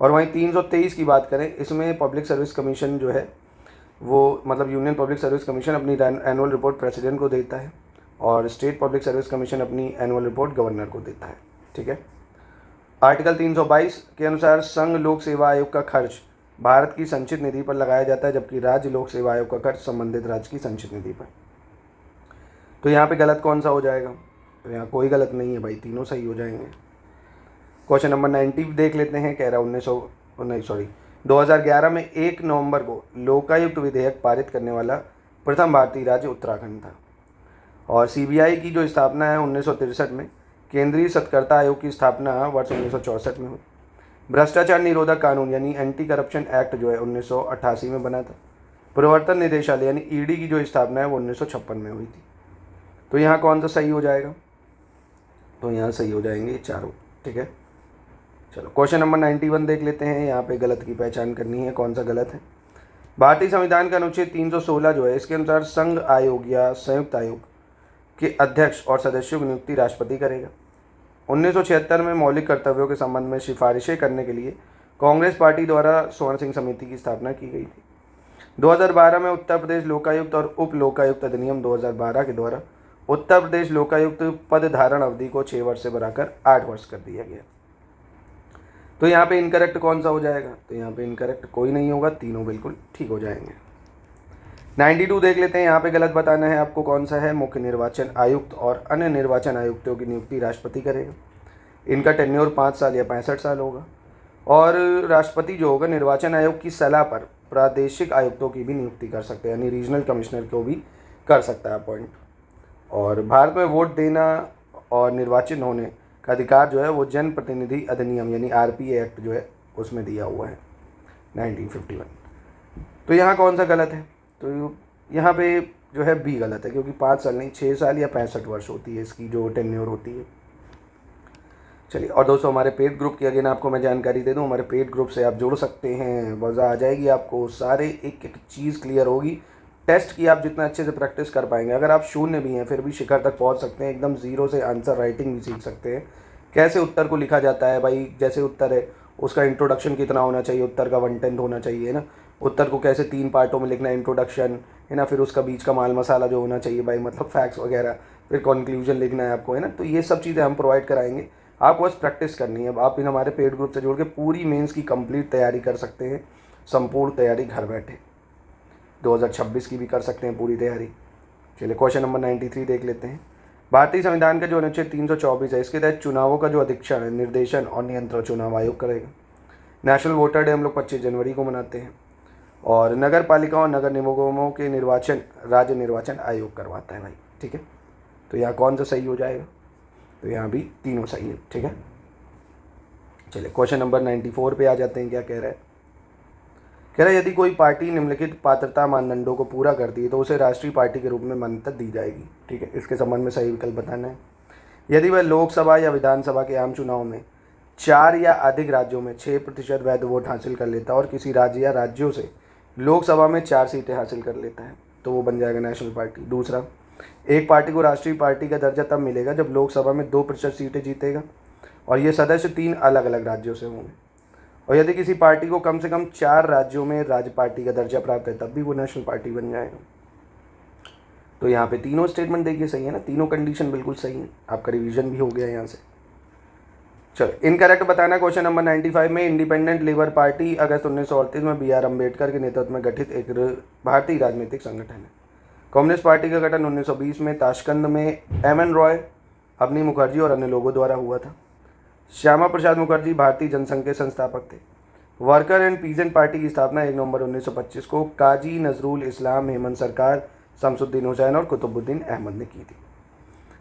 और वहीं 323 की बात करें, इसमें पब्लिक सर्विस कमीशन जो है वो मतलब यूनियन पब्लिक सर्विस कमीशन अपनी एनुअल रिपोर्ट प्रेसिडेंट को देता है और स्टेट पब्लिक सर्विस कमीशन अपनी एनुअल रिपोर्ट गवर्नर को देता है। ठीक है, आर्टिकल 322 के अनुसार संघ लोक सेवा आयोग का खर्च भारत की संचित निधि पर लगाया जाता है, जबकि राज्य लोक सेवा आयोग का खर्च संबंधित राज्य की संचित निधि पर। तो यहाँ पे गलत कौन सा हो जाएगा? तो यहाँ कोई गलत नहीं है भाई, तीनों सही हो जाएंगे। क्वेश्चन नंबर 90 देख लेते हैं। कह रहा 2011 में 1 नवंबर को लोकायुक्त विधेयक पारित करने वाला प्रथम भारतीय राज्य उत्तराखंड था। और सीबीआई की जो स्थापना है 1963 में, केंद्रीय सत्कर्ता आयोग की स्थापना वर्ष 1964 में हुई। भ्रष्टाचार निरोधक कानून यानी एंटी करप्शन एक्ट जो है 1988 में बना था। प्रवर्तन निदेशालय यानी ईडी की जो स्थापना है वो 1956 में हुई थी। तो यहाँ कौन सा सही हो जाएगा? तो यहाँ सही हो जाएंगे चारों। ठीक है, चलो क्वेश्चन नंबर 91 देख लेते हैं। यहाँ पे गलत की पहचान करनी है, कौन सा गलत है। भारतीय संविधान का अनुच्छेद 316 जो है इसके अनुसार संघ आयोग या संयुक्त आयोग के अध्यक्ष और सदस्यों की नियुक्ति राष्ट्रपति करेगा। 1976 में मौलिक कर्तव्यों के संबंध में सिफारिशें करने के लिए कांग्रेस पार्टी द्वारा स्वर्ण सिंह समिति की स्थापना की गई थी। 2012 में उत्तर प्रदेश लोकायुक्त और उप लोकायुक्त अधिनियम 2012 के द्वारा उत्तर प्रदेश लोकायुक्त पद धारण अवधि को 6 वर्ष से बढ़ाकर 8 वर्ष कर दिया गया। तो यहाँ पे इनकरेक्ट कौन सा हो जाएगा? तो यहाँ पे इनकरेक्ट कोई नहीं होगा, तीनों बिल्कुल ठीक हो जाएंगे। 92 देख लेते हैं। यहाँ पे गलत बताना है आपको, कौन सा है। मुख्य निर्वाचन आयुक्त और अन्य निर्वाचन आयुक्तों की नियुक्ति राष्ट्रपति करेगा। इनका टेन्योर 5 साल या 65 साल होगा। और राष्ट्रपति जो होगा निर्वाचन आयोग की सलाह पर प्रादेशिक आयुक्तों की भी नियुक्ति कर सकते हैं, यानी रीजनल कमिश्नर को भी कर सकता है अपॉइंट। और भारत में वोट देना और निर्वाचित होने का अधिकार जो है वो जन प्रतिनिधि अधिनियम यानी आरपीए एक्ट जो है उसमें दिया हुआ है 1951। तो यहाँ कौन सा गलत है? तो यहाँ पे जो है बी गलत है, क्योंकि 5 साल नहीं 6 साल या 65 वर्ष होती है इसकी जो टेन्योर होती है। चलिए, और दोस्तों हमारे पेड ग्रुप की अगेन आपको मैं जानकारी दे दूं, हमारे पेड ग्रुप से आप जुड़ सकते हैं, मज़ा आ जाएगी आपको, सारे एक एक चीज़ क्लियर होगी। टेस्ट की आप जितना अच्छे से प्रैक्टिस कर पाएंगे, अगर आप शून्य भी हैं फिर भी शिखर तक पहुंच सकते हैं। एकदम ज़ीरो से आंसर राइटिंग भी सीख सकते हैं, कैसे उत्तर को लिखा जाता है भाई। जैसे उत्तर है उसका इंट्रोडक्शन कितना होना चाहिए, उत्तर का 1/10 होना चाहिए ना। उत्तर को कैसे 3 पार्टों में लिखना है, इंट्रोडक्शन है ना, फिर उसका बीच का माल मसाला जो होना चाहिए भाई, मतलब फैक्ट्स वगैरह, फिर कंक्लूजन लिखना है आपको, है ना। तो ये सब चीज़ें हम प्रोवाइड कराएंगे, आपको बस प्रैक्टिस करनी है। अब आप इन हमारे पेड ग्रुप से जुड़ के पूरी मेंस की कंप्लीट तैयारी कर सकते हैं, संपूर्ण तैयारी घर बैठे 2026 की भी कर सकते हैं पूरी तैयारी। चलिए क्वेश्चन नंबर 93 देख लेते हैं। भारतीय संविधान का जो अनुच्छेद 324 है इसके तहत चुनावों का जो अधीक्षण निर्देशन और नियंत्रण चुनाव आयोग करेगा। नेशनल वोटर डे हम लोग 25 जनवरी को मनाते हैं। और नगर पालिकाओं और नगर निगमों के निर्वाचन राज्य निर्वाचन आयोग करवाता है भाई। ठीक है, तो यहाँ कौन सा सही हो जाएगा? तो यहाँ भी तीनों सही है। ठीक है, चलिए क्वेश्चन नंबर 94 पे आ जाते हैं। क्या कह रहा है? कह रहा है यदि कोई पार्टी निम्नलिखित पात्रता मानदंडों को पूरा करती है तो उसे राष्ट्रीय पार्टी के रूप में मान्यता दी जाएगी। ठीक है, इसके संबंध में सही विकल्प बताना है। यदि वह लोकसभा या विधानसभा के आम चुनाव में 4 या अधिक राज्यों में 6% वैध वोट हासिल कर लेता है और किसी राज्य या राज्यों से लोकसभा में 4 सीटें हासिल कर लेता है तो वो बन जाएगा नेशनल पार्टी। दूसरा, एक पार्टी को राष्ट्रीय पार्टी का दर्जा तब मिलेगा जब लोकसभा में 2% सीटें जीतेगा और ये सदस्य 3 अलग अलग राज्यों से होंगे। और यदि किसी पार्टी को कम से कम 4 राज्यों में राज्य पार्टी का दर्जा प्राप्त है तब भी वो नेशनल पार्टी बन जाएगा। तो यहाँ पे तीनों स्टेटमेंट देखिए सही है ना, तीनों कंडीशन बिल्कुल सही है। आपका रिवीजन भी हो गया यहाँ से। चलो इनकरेक्ट बताना। क्वेश्चन नंबर 95 में इंडिपेंडेंट लेबर पार्टी अगस्त 1938 में BR अम्बेडकर के नेतृत्व में गठित एक भारतीय राजनीतिक संगठन है। कम्युनिस्ट पार्टी का गठन 1920 में ताशकंद में एम.एन. रॉय, अवनी मुखर्जी और अन्य लोगों द्वारा हुआ था। श्यामा प्रसाद मुखर्जी भारतीय जनसंघ के संस्थापक थे। वर्कर एंड पीजेंट पार्टी की स्थापना 1 नवंबर 1925 को काजी नजरुल इस्लाम, हेमंत सरकार, शमसुद्दीन हुसैन और कुतुबुद्दीन अहमद ने की थी।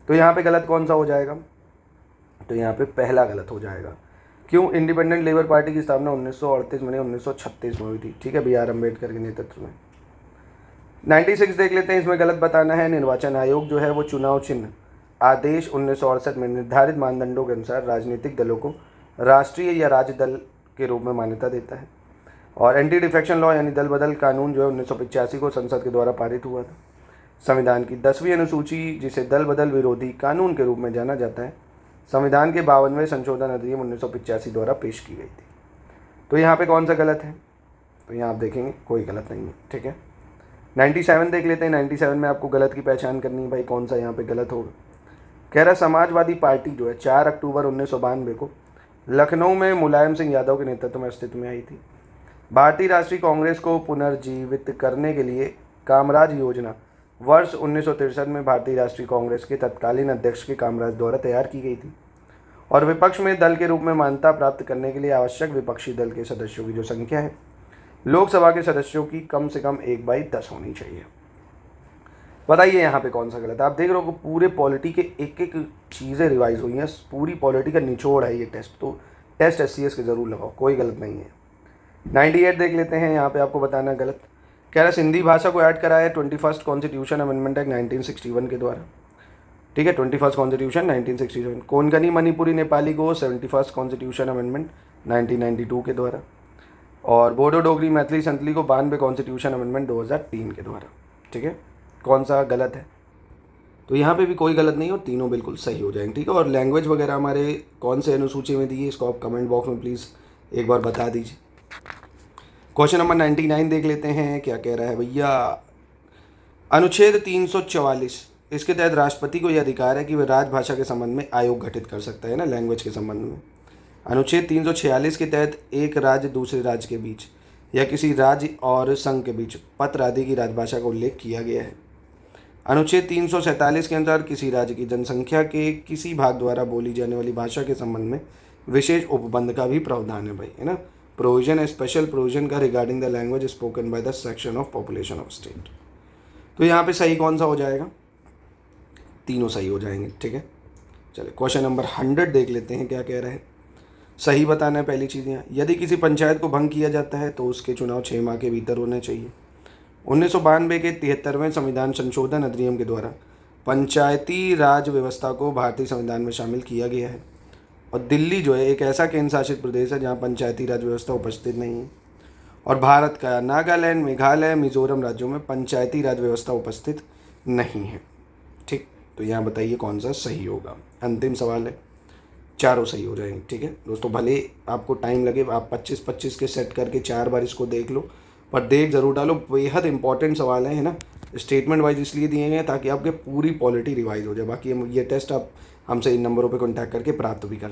तो यहाँ पे गलत कौन सा हो जाएगा? तो यहाँ पे पहला गलत हो जाएगा। क्यों? इंडिपेंडेंट लेबर पार्टी की स्थापना 1938 में 1936 में हुई थी। ठीक है, B.R. अम्बेडकर के नेतृत्व में। 96 देख लेते हैं, इसमें गलत बताना है। निर्वाचन आयोग जो है वो चुनाव चिन्ह आदेश 1968 में निर्धारित मानदंडों के अनुसार राजनीतिक दलों को राष्ट्रीय या राज्य दल के रूप में मान्यता देता है। और एंटी डिफेक्शन लॉ यानी दल बदल कानून जो है 1985 को संसद के द्वारा पारित हुआ था। संविधान की 10वीं अनुसूची, जिसे दल बदल विरोधी कानून के रूप में जाना जाता है, संविधान के 52वें संशोधन अधिनियम 1985 द्वारा पेश की गई थी। तो यहाँ पे कौन सा गलत है? तो यहाँ आप देखेंगे कोई गलत नहीं है। ठीक है, 97 देख लेते हैं। 97 में आपको गलत की पहचान करनी है भाई, कौन सा यहाँ पे गलत होगा। कह रहा समाजवादी पार्टी जो है 4 अक्टूबर 1992 को लखनऊ में मुलायम सिंह यादव के नेतृत्व में अस्तित्व में आई थी। भारतीय राष्ट्रीय कांग्रेस को पुनर्जीवित करने के लिए कामराज योजना वर्ष 1963 में भारतीय राष्ट्रीय कांग्रेस के तत्कालीन अध्यक्ष के कामराज द्वारा तैयार की गई थी। और विपक्ष में दल के रूप में मान्यता प्राप्त करने के लिए आवश्यक विपक्षी दल के सदस्यों की जो संख्या है लोकसभा के सदस्यों की कम से कम 1/10 होनी चाहिए। बताइए यहाँ पे कौन सा गलत है? आप देख रहे हो पूरे पॉलिटी के एक एक चीज़ें रिवाइज हुई हैं, पूरी पॉलिटी का निचोड़ है ये टेस्ट। तो टेस्ट SCS के ज़रूर लगाओ, कोई गलत नहीं है। 98 देख लेते हैं, यहाँ पे आपको बताना है गलत। कह रहा सिंधी भाषा को ऐड करा है 21st कॉन्स्टिट्यूशन अमेंडमेंट एक्ट 1961 के द्वारा। ठीक है, 21st कॉन्स्टिट्यूशन 1967। कोंकणी मणिपुरी नेपाली को 71st कॉन्स्टिट्यूशन अमेंडमेंट 1992 के द्वारा। और बोडो डोगरी मैथिली संतली को 92 कॉन्स्टिट्यूशन अमेंडमेंट 2003 के द्वारा। ठीक है, कौन सा गलत है? तो यहाँ पे भी कोई गलत नहीं और तीनों बिल्कुल सही हो जाएंगे। ठीक है, और लैंग्वेज वगैरह हमारे कौन से अनुसूची में दी है इसको आप कमेंट बॉक्स में प्लीज़ एक बार बता दीजिए। क्वेश्चन नंबर 99 देख लेते हैं, क्या कह रहा है भैया। अनुच्छेद 344 इसके तहत राष्ट्रपति को यह अधिकार है कि वह राजभाषा के संबंध में आयोग गठित कर सकता है ना, लैंग्वेज के संबंध में। अनुच्छेद 346 के तहत एक राज्य दूसरे राज्य के बीच या किसी राज्य और संघ के बीच पत्र आदि की राजभाषा का उल्लेख किया गया है। अनुच्छेद 347 के अंतर्गत किसी राज्य की जनसंख्या के किसी भाग द्वारा बोली जाने वाली भाषा के संबंध में विशेष उपबंध का भी प्रावधान है भाई, है ना। प्रोविजन है, स्पेशल प्रोविजन का regarding the language spoken by the section of population of state. तो यहाँ पे सही कौन सा हो जाएगा? तीनों सही हो जाएंगे। ठीक है, चलिए क्वेश्चन नंबर 100 देख लेते हैं, क्या कह रहे हैं। सही बताना है पहली चीज़ यहाँ। यदि किसी पंचायत को भंग किया जाता है तो उसके चुनाव 6 माह के भीतर होने चाहिए। 1992 के 73वें संविधान संशोधन अधिनियम के द्वारा पंचायती राज व्यवस्था को भारतीय संविधान में शामिल किया गया है। और दिल्ली जो है एक ऐसा केंद्र शासित प्रदेश है जहाँ पंचायती राज व्यवस्था उपस्थित नहीं है। और भारत का नागालैंड, मेघालय, मिजोरम राज्यों में पंचायती राज व्यवस्था उपस्थित नहीं है। ठीक, तो यहाँ बताइए कौन सा सही होगा। अंतिम सवाल है, चारों सही हो जाएंगे। ठीक है दोस्तों, भले आपको टाइम लगे, आप 25-25 के सेट करके 4 बार इसको देख लो, पर देख ज़रूर डालो। बेहद इंपॉर्टेंट सवाल है ना, स्टेटमेंट वाइज इसलिए दिए गए हैं ताकि आपके पूरी पॉलिटी रिवाइज हो जाए। बाकी ये टेस्ट आप हमसे इन नंबरों पे कांटेक्ट करके प्राप्त भी कर